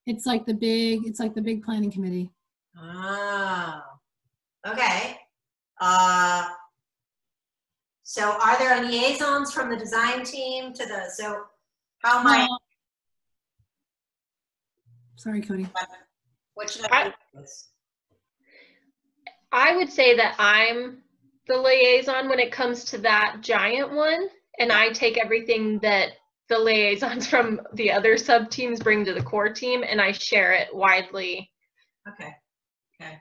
It's like the big planning committee. Oh, okay. So are there liaisons from the design team to the, so how might? Sorry, Cody. What should I do with this? I would say that I'm the liaison when it comes to that giant one, and I take everything that the liaisons from the other sub teams bring to the core team, and I share it widely. Okay. Okay.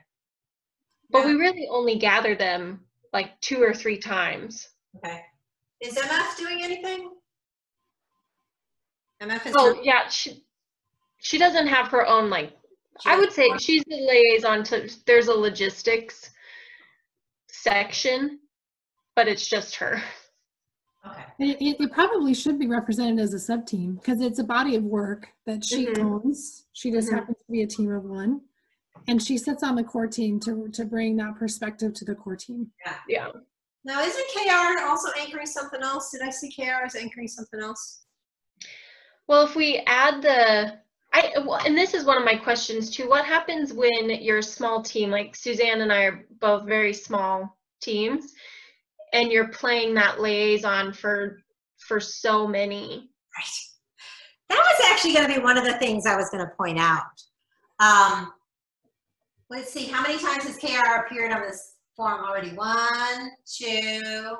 But we really only gather them like 2 or 3 times. Okay. Is MF doing anything? MF is yeah, she doesn't have her own, like, I would say she's the liaison to, there's a logistics section, but it's just her. Okay. It probably should be represented as a sub team because it's a body of work that she owns. She just happens to be a team of one, and she sits on the core team to bring that perspective to the core team. Yeah. Now, isn't KR also anchoring something else? Did I see KR as anchoring something else? Well, if we add and this is one of my questions too, what happens when you're a small team, like Suzanne and I are both very small teams, and you're playing that liaison for so many? Right. That was actually going to be one of the things I was going to point out. Let's see, how many times has KR appeared on this form already? 1, 2,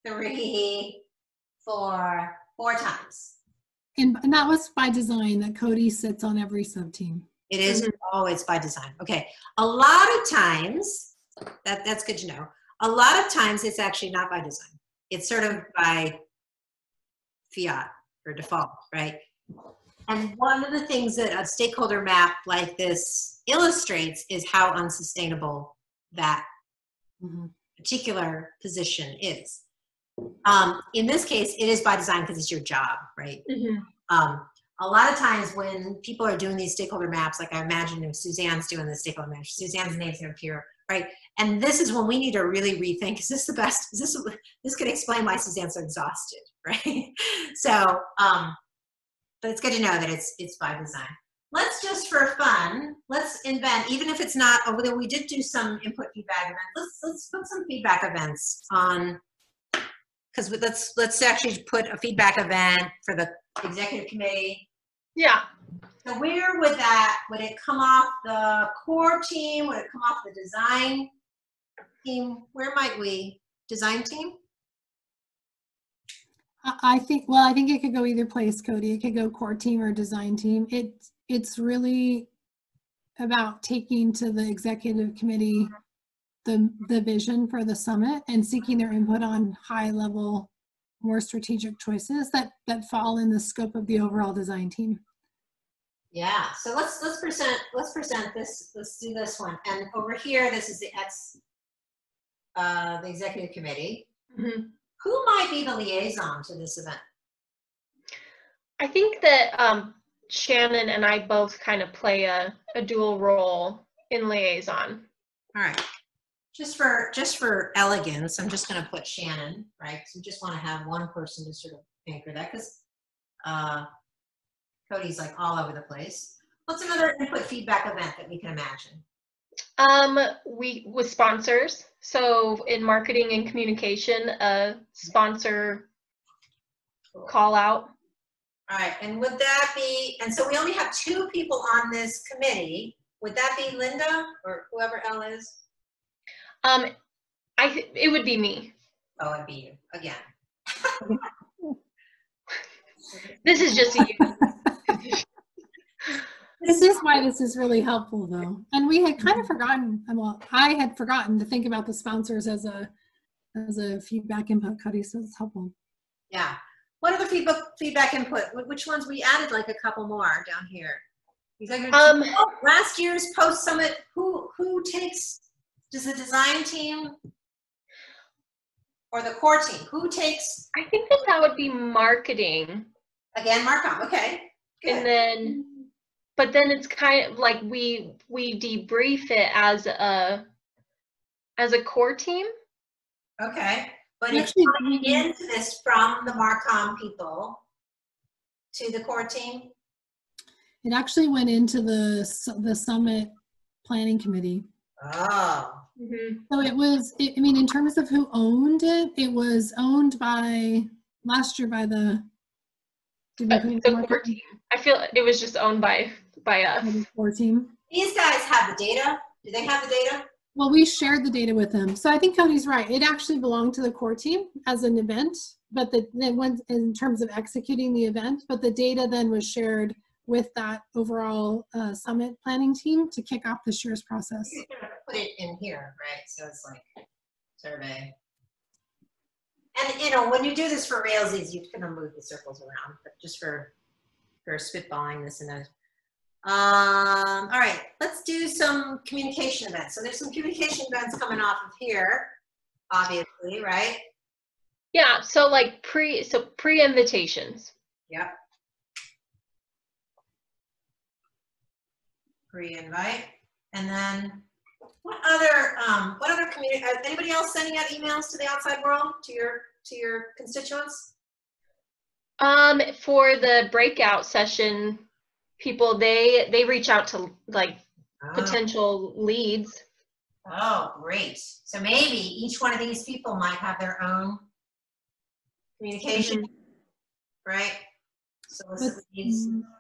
3, 4 times. And that was by design that Cody sits on every sub team. It is always by design. Okay. A lot of times, that's good to know. A lot of times it's actually not by design. It's sort of by fiat or default, right? And one of the things that a stakeholder map like this illustrates is how unsustainable that particular position is. In this case, it is by design because it's your job, right? A lot of times when people are doing these stakeholder maps, like I imagine if Suzanne's doing the stakeholder map, Suzanne's name's going to appear, right? And this is when we need to really rethink, is this the best? Is this could explain why Suzanne's so exhausted, right? So, but it's good to know that it's by design. Let's just for fun, let's invent, even if it's not, although we did do some input feedback events, let's put some feedback events on, because let's actually put a feedback event for the executive committee. Yeah. So where would it come off the core team? Would it come off the design team? Where might we, design team? I think it could go either place, Cody. It could go core team or design team. It's really about taking to the executive committee the vision for the summit and seeking their input on high level, more strategic choices that fall in the scope of the overall design team. Yeah, so let's present this, let's do this one. And over here, this is the executive committee. Who might be the liaison to this event? I think that Shannon and I both kind of play a dual role in liaison. All right. Just for elegance, I'm just going to put Shannon, right? Because we just want to have one person to sort of anchor that, because Cody's like all over the place. What's another input feedback event that we can imagine? With sponsors. So in marketing and communication, a sponsor call out. All right, and would that be, and so we only have 2 people on this committee. Would that be Linda or whoever Elle is? It would be me. Oh, it'd be you again. This is just you. This is why this is really helpful, though. And we had kind of forgotten, well, I had forgotten to think about the sponsors as a feedback input, Cody, so it's helpful. Yeah. What are the feedback input? Which ones? We added like a couple more down here. Last year's post summit, who takes, does the design team or the core team, who takes? I think that would be marketing. Again, Marcom, okay. Good. And then, but then it's kind of like we debrief it as a core team. Okay. But it's coming into this from the Marcom people to the core team? It actually went into the summit planning committee. Oh. So it was, I mean, in terms of who owned it, it was owned by, last year by the core team. I feel it was just owned by us. The core team. These guys have the data? Do they have the data? Well, we shared the data with them. So I think Cody's right. It actually belonged to the core team as an event, but then went in terms of executing the event, but the data then was shared with that overall summit planning team to kick off this year's process. You're gonna put it in here, right? So it's like survey. And you know, when you do this for Railsies, you kind of move the circles around, but just for spitballing this and that. All right, let's do some communication events. So there's some communication events coming off of here, obviously, right? Yeah, so like pre-invitations. Yep. Pre-invite. And then what other anybody else sending out emails to the outside world, to your constituents? For the breakout session people, they reach out to like potential leads. Oh, great. So maybe each one of these people might have their own communication, right? So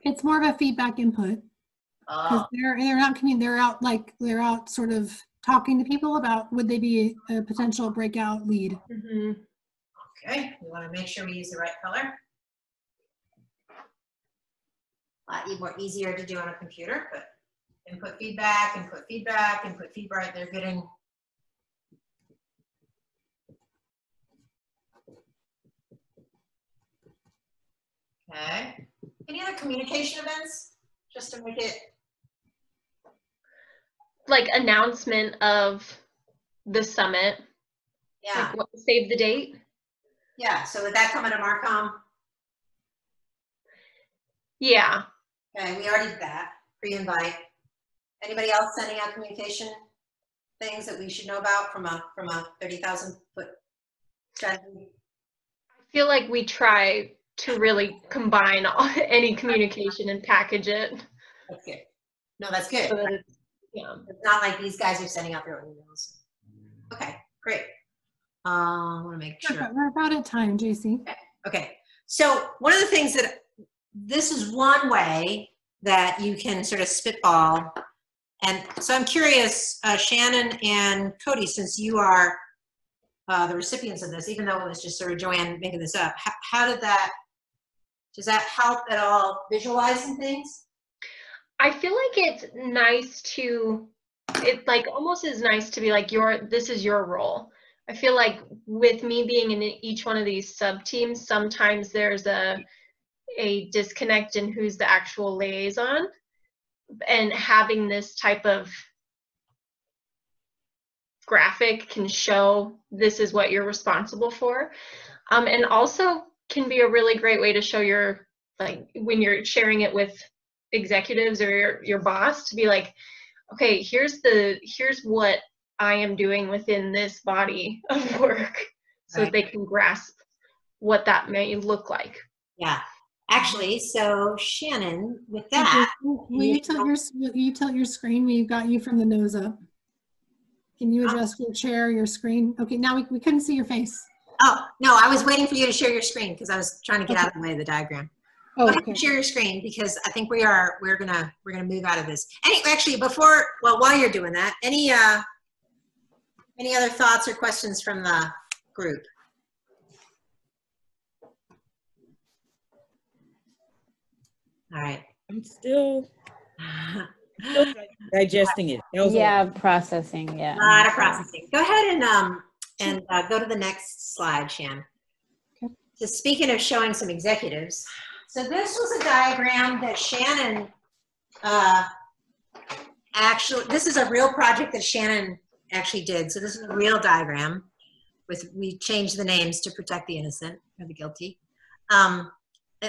it's more of a feedback input. Because they're out sort of talking to people about would they be a potential breakout lead. Okay, we want to make sure we use the right color. Easier to do on a computer, but input feedback, input feedback, input feedback. They're getting. Okay. Any other communication events? Just to make it. Like announcement of the summit. Yeah. Like save the date. Yeah. So would that come into Marcom? Yeah. Okay, we already did that. Pre-invite. Anybody else sending out communication things that we should know about from a 30,000 foot strategy? I feel like we try to really combine any communication and package it. That's good. No, that's good. So that it's, yeah. It's not like these guys are sending out their own emails. Okay, great. I want to make sure. We're about at time, JC. Okay. So one of the things that this is one way that you can sort of spitball. And so I'm curious, Shannon and Cody, since you are the recipients of this, even though it was just sort of Joanne making this up, how did that, does that help at all visualizing things? I feel like it's nice to, it like almost is nice to be like this is your role. I feel like with me being in each one of these sub teams, sometimes there's a disconnect in who's the actual liaison, and having this type of graphic can show this is what you're responsible for, and also can be a really great way to show your, like when you're sharing it with executives or your boss, to be like, okay, here's what I am doing within this body of work, so that they can grasp what that may look like. Yeah. Actually, so Shannon, with that, will you tilt your screen? We've got you from the nose up. Can you adjust your chair, your screen? Okay, now we couldn't see your face. Oh no, I was waiting for you to share your screen because I was trying to get out of the way of the diagram. Oh, go ahead and share your screen, because I think we're gonna move out of this. Actually, while you're doing that, any other thoughts or questions from the group? All right. I'm still digesting it. Yeah, processing. Yeah. A lot of processing. Go ahead and go to the next slide, Shan. Okay. So speaking of showing some executives, so this was a diagram that Shannon this is a real project that Shannon actually did. So this is a real diagram we changed the names to protect the innocent or the guilty.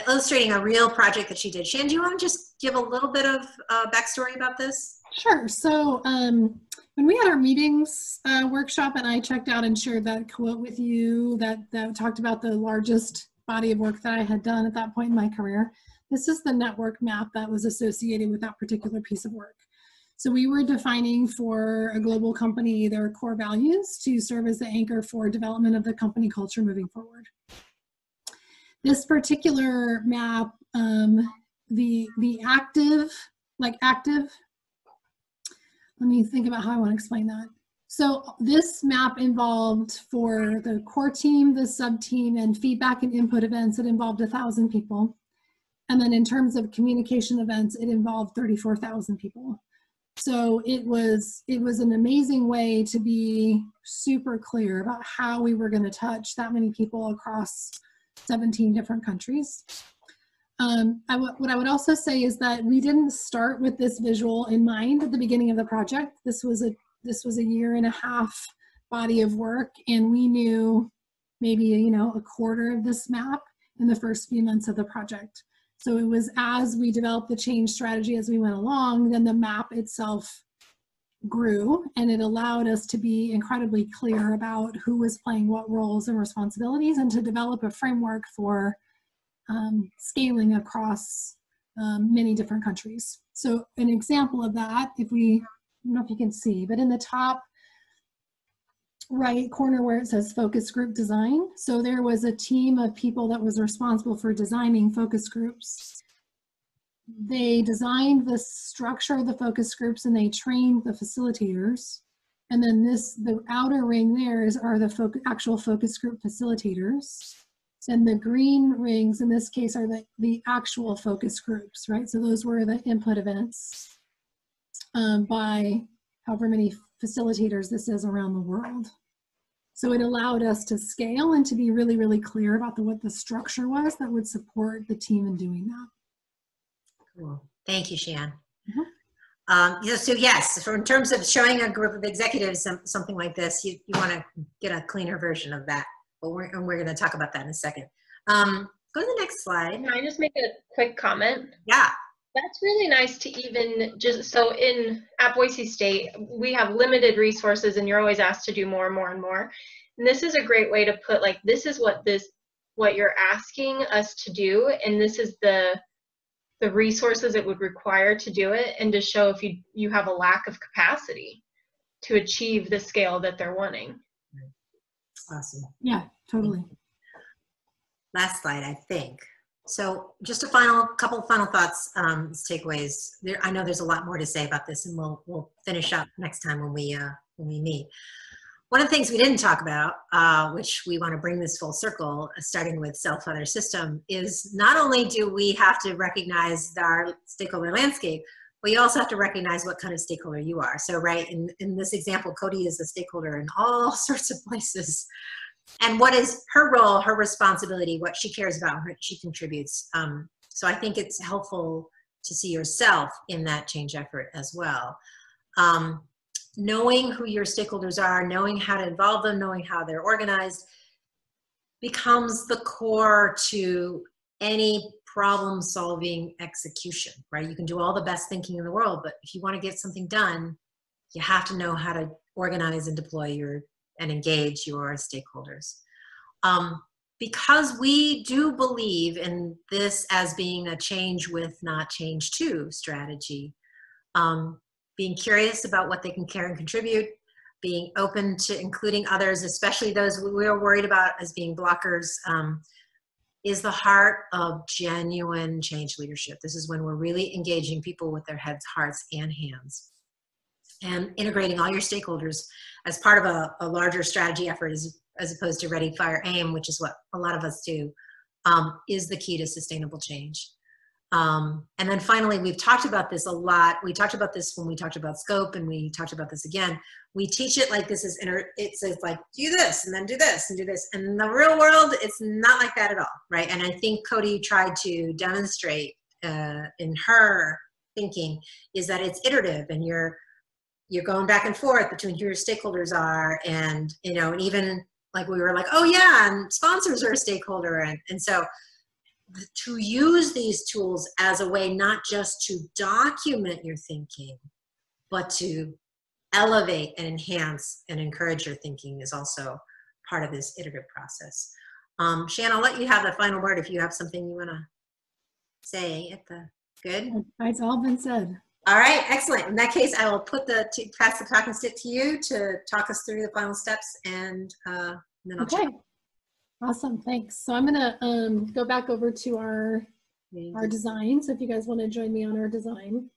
Illustrating a real project that she did. Shan, do you want to just give a little bit of backstory about this? Sure. So when we had our meetings workshop, and I checked out and shared that quote with you that talked about the largest body of work that I had done at that point in my career, this is the network map that was associated with that particular piece of work. So we were defining for a global company their core values to serve as the anchor for development of the company culture moving forward. This particular map, the active, let me think about how I want to explain that. So this map involved, for the core team, the sub-team, and feedback and input events, it involved 1,000 people. And then in terms of communication events, it involved 34,000 people. So it was an amazing way to be super clear about how we were going to touch that many people across 17 different countries. What I would also say is that we didn't start with this visual in mind at the beginning of the project. This was a 1.5 year body of work, and we knew maybe a quarter of this map in the first few months of the project. So it was as we developed the change strategy as we went along, then the map itself grew, and it allowed us to be incredibly clear about who was playing what roles and responsibilities, and to develop a framework for scaling across many different countries. So an example of that, I don't know if you can see, but in the top right corner where it says focus group design, so there was a team of people that was responsible for designing focus groups. They designed the structure of the focus groups, and they trained the facilitators. And then the outer ring there are the actual focus group facilitators. And the green rings in this case are the actual focus groups, right? So those were the input events by however many facilitators this is around the world. So it allowed us to scale and to be really, really clear about what the structure was that would support the team in doing that. Cool. Thank you, Shan. So yes, in terms of showing a group of executives something like this, you want to get a cleaner version of that. But we're going to talk about that in a second. Go to the next slide. Can I just make a quick comment? Yeah. That's really nice to even just, so at Boise State, we have limited resources, and you're always asked to do more and more and more. And this is a great way to put, like, this is what you're asking us to do, and this is the resources it would require to do it, and to show if you have a lack of capacity to achieve the scale that they're wanting. Awesome. Yeah, totally. Last slide, I think. So just a couple final thoughts, takeaways. I know there's a lot more to say about this, and we'll finish up next time when we meet. One of the things we didn't talk about, which we want to bring this full circle, starting with self-other system, is not only do we have to recognize our stakeholder landscape, but you also have to recognize what kind of stakeholder you are. So right, in this example, Cody is a stakeholder in all sorts of places. And what is her role, her responsibility, what she cares about, what she contributes. So I think it's helpful to see yourself in that change effort as well. Knowing who your stakeholders are, knowing how to involve them, knowing how they're organized, becomes the core to any problem-solving execution, right? You can do all the best thinking in the world, but if you want to get something done, you have to know how to organize and deploy and engage your stakeholders. Because we do believe in this as being a change with, not change to strategy. Being curious about what they can care and contribute, being open to including others, especially those we are worried about as being blockers, is the heart of genuine change leadership. This is when we're really engaging people with their heads, hearts, and hands. And integrating all your stakeholders as part of a larger strategy effort, as opposed to ready, fire, aim, which is what a lot of us do, is the key to sustainable change. And then finally, we've talked about this a lot. We talked about this when we talked about scope, and we talked about this again. We teach it like this is, it's like, do this, and then do this, and do this. And in the real world, it's not like that at all, right? And I think Cody tried to demonstrate in her thinking is that it's iterative, and you're going back and forth between who your stakeholders are, and, and even like we were like, oh yeah, and sponsors are a stakeholder. And so to use these tools as a way, not just to document your thinking, but to elevate and enhance and encourage your thinking is also part of this iterative process. Shannon, I'll let you have the final word if you have something you want to say at the good. It's all been said. All right, excellent. In that case, I will pass the talking stick to you to talk us through the final steps, and then I'll Okay. check. Awesome, thanks. So I'm gonna go back over to our design. So if you guys want to join me on our design.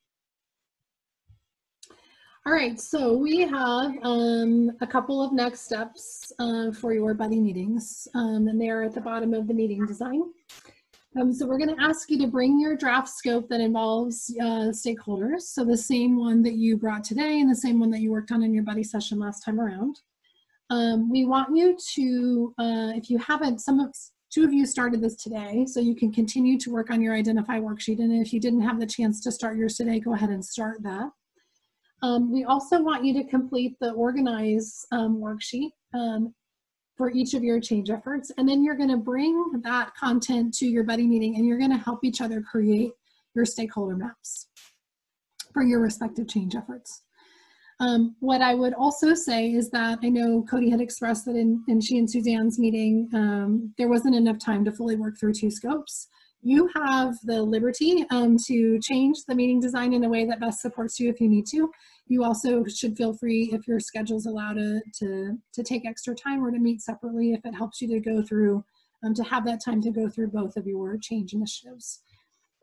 All right, so we have a couple of next steps for your buddy meetings, and they are at the bottom of the meeting design. So we're going to ask you to bring your draft scope that involves stakeholders, so the same one that you brought today and the same one that you worked on in your buddy session last time around. We want you to, if you haven't, two of you started this today, so you can continue to work on your Identify worksheet, and if you didn't have the chance to start yours today, go ahead and start that. We also want you to complete the Organize worksheet for each of your change efforts, and then you're going to bring that content to your buddy meeting, and you're going to help each other create your stakeholder maps for your respective change efforts. What I would also say is that I know Cody had expressed that in she and Suzanne's meeting, there wasn't enough time to fully work through 2 scopes. You have the liberty to change the meeting design in a way that best supports you if you need to. You also should feel free, if your schedules allow, to take extra time or to meet separately if it helps you to go through, to have that time to go through both of your change initiatives.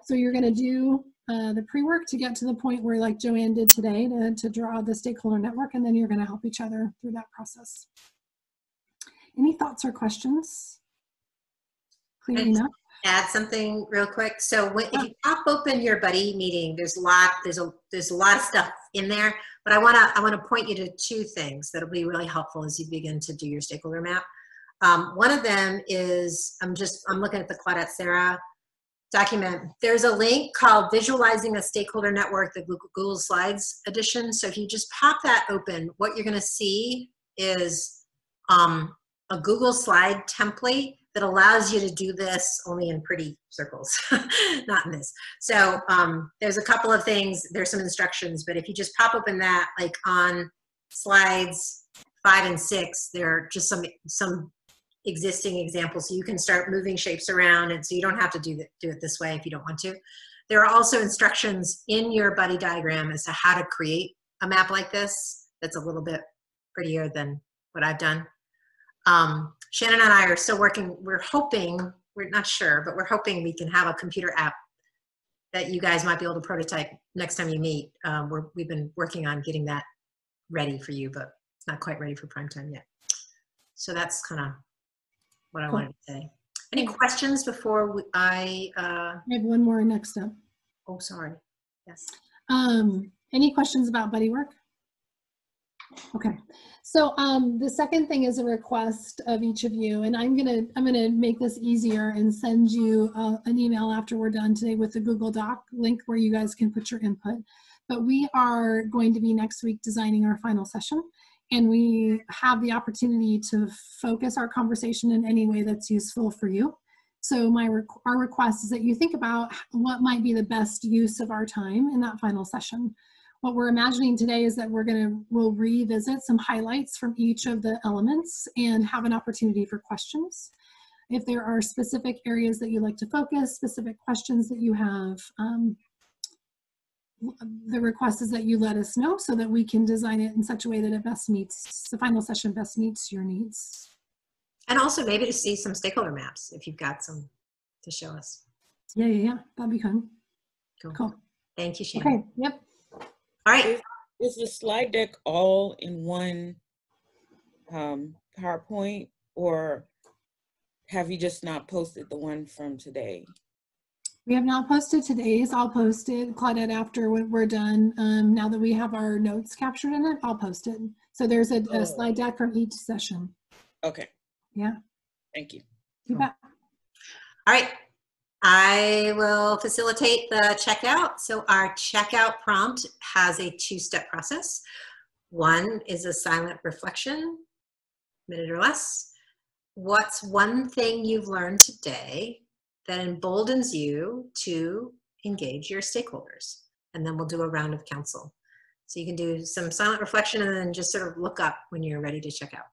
So you're going to do the pre-work to get to the point where, like Joanne did today, to draw the stakeholder network, and then you're going to help each other through that process. Any thoughts or questions? Clear enough? Add something real quick. So if you pop open your buddy meeting, there's a lot of stuff in there, but I want to point you to 2 things that'll be really helpful as you begin to do your stakeholder map. One of them is, I'm looking at the Claudette Sarah document. There's a link called Visualizing a Stakeholder Network, the Google Slides edition. So if you just pop that open, what you're going to see is a Google slide template that allows you to do this only in pretty circles, not in this. So there's a couple of things, there's some instructions, but if you just pop open that, like on slides 5 and 6, there are just some existing examples. So you can start moving shapes around, and so you don't have to do it this way if you don't want to. There are also instructions in your buddy diagram as to how to create a map like this that's a little bit prettier than what I've done. Shannon and I are still working. We're hoping, we're not sure, but we're hoping we can have a computer app that you guys might be able to prototype next time you meet. We've been working on getting that ready for you, but it's not quite ready for prime time yet. So that's kind of what I wanted to say. Any questions before I have one more next up. Oh, sorry. Yes. Any questions about buddy work? Okay, so the second thing is a request of each of you, and I'm gonna make this easier and send you an email after we're done today with the Google Doc link where you guys can put your input. But we are going to be next week designing our final session, and we have the opportunity to focus our conversation in any way that's useful for you. So our request is that you think about what might be the best use of our time in that final session. What we're imagining today is that we'll revisit some highlights from each of the elements and have an opportunity for questions. If there are specific areas that you like to focus, specific questions that you have, the request is that you let us know so that we can design it in such a way that it best meets, the final session best meets your needs. And also maybe to see some stakeholder maps if you've got some to show us. Yeah, that'd be fun. Cool. Thank you, Shannon. Okay, yep. All right. Is the slide deck all in one PowerPoint, or have you just not posted the one from today? We have not posted today's. I'll post it, Claudette, after we're done. Now that we have our notes captured in it, I'll post it. So there's a slide deck from each session. Okay. Yeah. Thank you. You bet. All right. I will facilitate the checkout. So our checkout prompt has a 2-step process. One is a silent reflection, minute or less. What's one thing you've learned today that emboldens you to engage your stakeholders? And then we'll do a round of counsel. So you can do some silent reflection and then just sort of look up when you're ready to check out.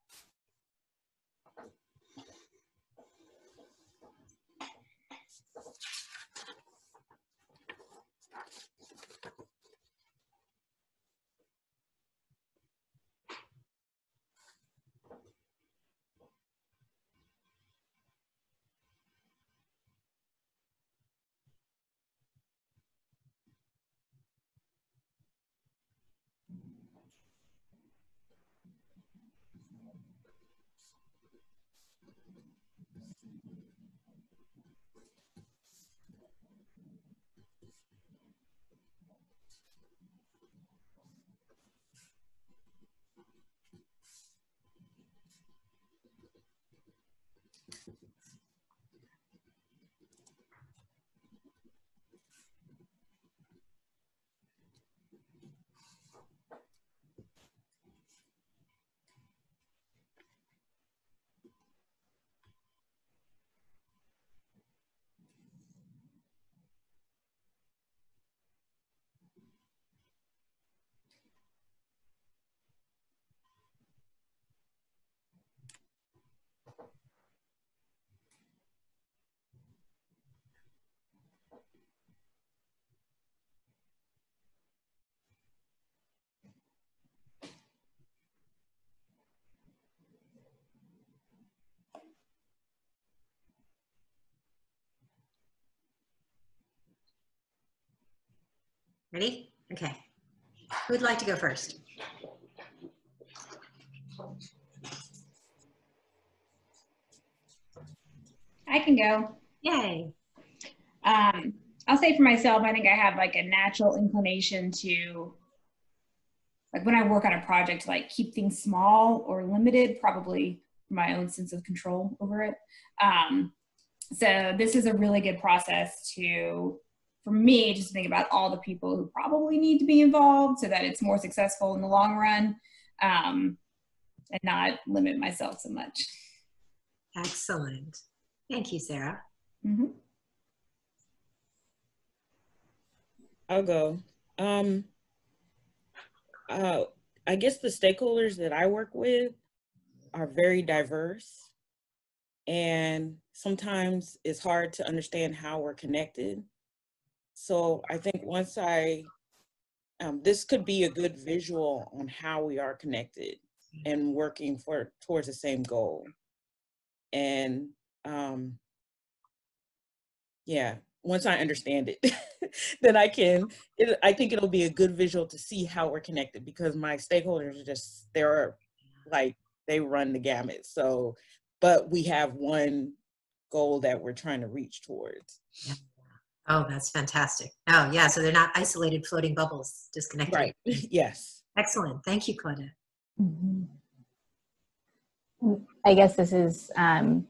Ready? Okay. Who'd like to go first? I can go. Yay. I'll say for myself, I think I have like a natural inclination to, like when I work on a project, to like keep things small or limited, probably for my own sense of control over it. So this is a really good process for me, just think about all the people who probably need to be involved so that it's more successful in the long run, and not limit myself so much. Excellent. Thank you, Sarah. Mm-hmm. I'll go. I guess the stakeholders that I work with are very diverse, and sometimes it's hard to understand how we're connected. So I think once this could be a good visual on how we are connected and working towards the same goal. And yeah, once I understand it, then I think it'll be a good visual to see how we're connected, because my stakeholders they run the gamut. So, but we have one goal that we're trying to reach towards. Yeah. Oh, that's fantastic. Oh, yeah. So they're not isolated floating bubbles, disconnected. Right. Yes. Excellent. Thank you, Claudette. Mm-hmm. I guess this is, it kind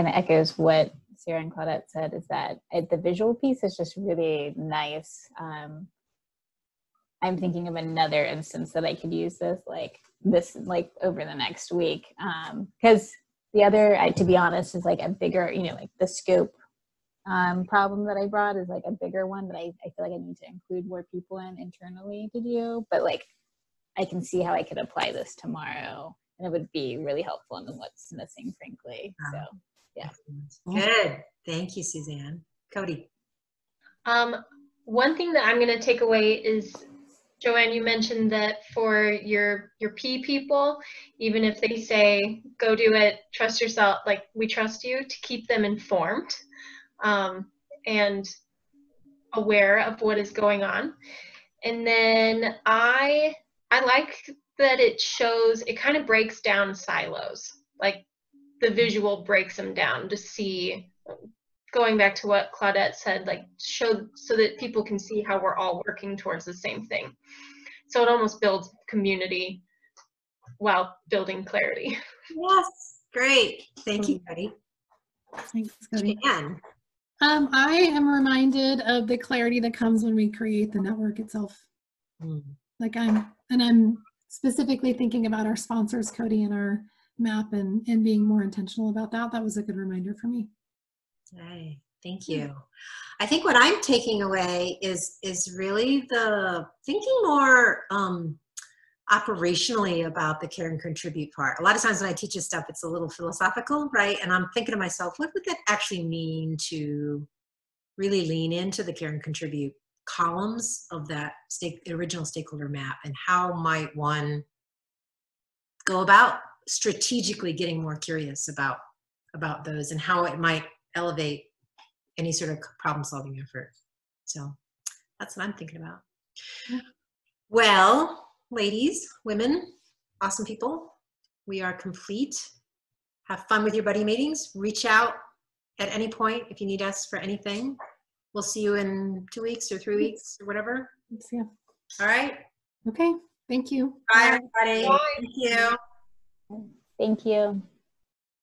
of echoes what Sarah and Claudette said, is that the visual piece is just really nice. I'm thinking of another instance that I could use this over the next week. Because the other, to be honest, is like a bigger, like the scope problem that I brought is like a bigger one that I feel like I need to include more people in internally to do. But like, I can see how I could apply this tomorrow, and it would be really helpful in what's missing, frankly. So, yeah. Good. Thank you, Suzanne. Cody. One thing that I'm going to take away is, Joanne, you mentioned that for your P people, even if they say, go do it, trust yourself, like we trust you, to keep them informed and aware of what is going on. And then I like that it kind of breaks down silos, like the visual breaks them down to see, going back to what Claudette said, like show so that people can see how we're all working towards the same thing. So it almost builds community while building clarity. Yes, great. Thank you, Cody. Thanks, Cody. Jan. I am reminded of the clarity that comes when we create the network itself. Like I'm specifically thinking about our sponsors, Cody, and our map, and being more intentional about that. That was a good reminder for me. Yay. Thank you. I think what I'm taking away is really the thinking more operationally about the care and contribute part. A lot of times when I teach this stuff, it's a little philosophical, right? And I'm thinking to myself, what would that actually mean to really lean into the care and contribute columns of that original stakeholder map, and how might one go about strategically getting more curious about those, and how it might elevate any sort of problem solving effort. So that's what I'm thinking about. Well, ladies, women, awesome people, we are complete. Have fun with your buddy meetings. Reach out at any point if you need us for anything. We'll see you in 2 weeks or 3 weeks or whatever. Yeah. All right. Okay. Thank you. Bye, everybody. Bye. Thank you. Thank you.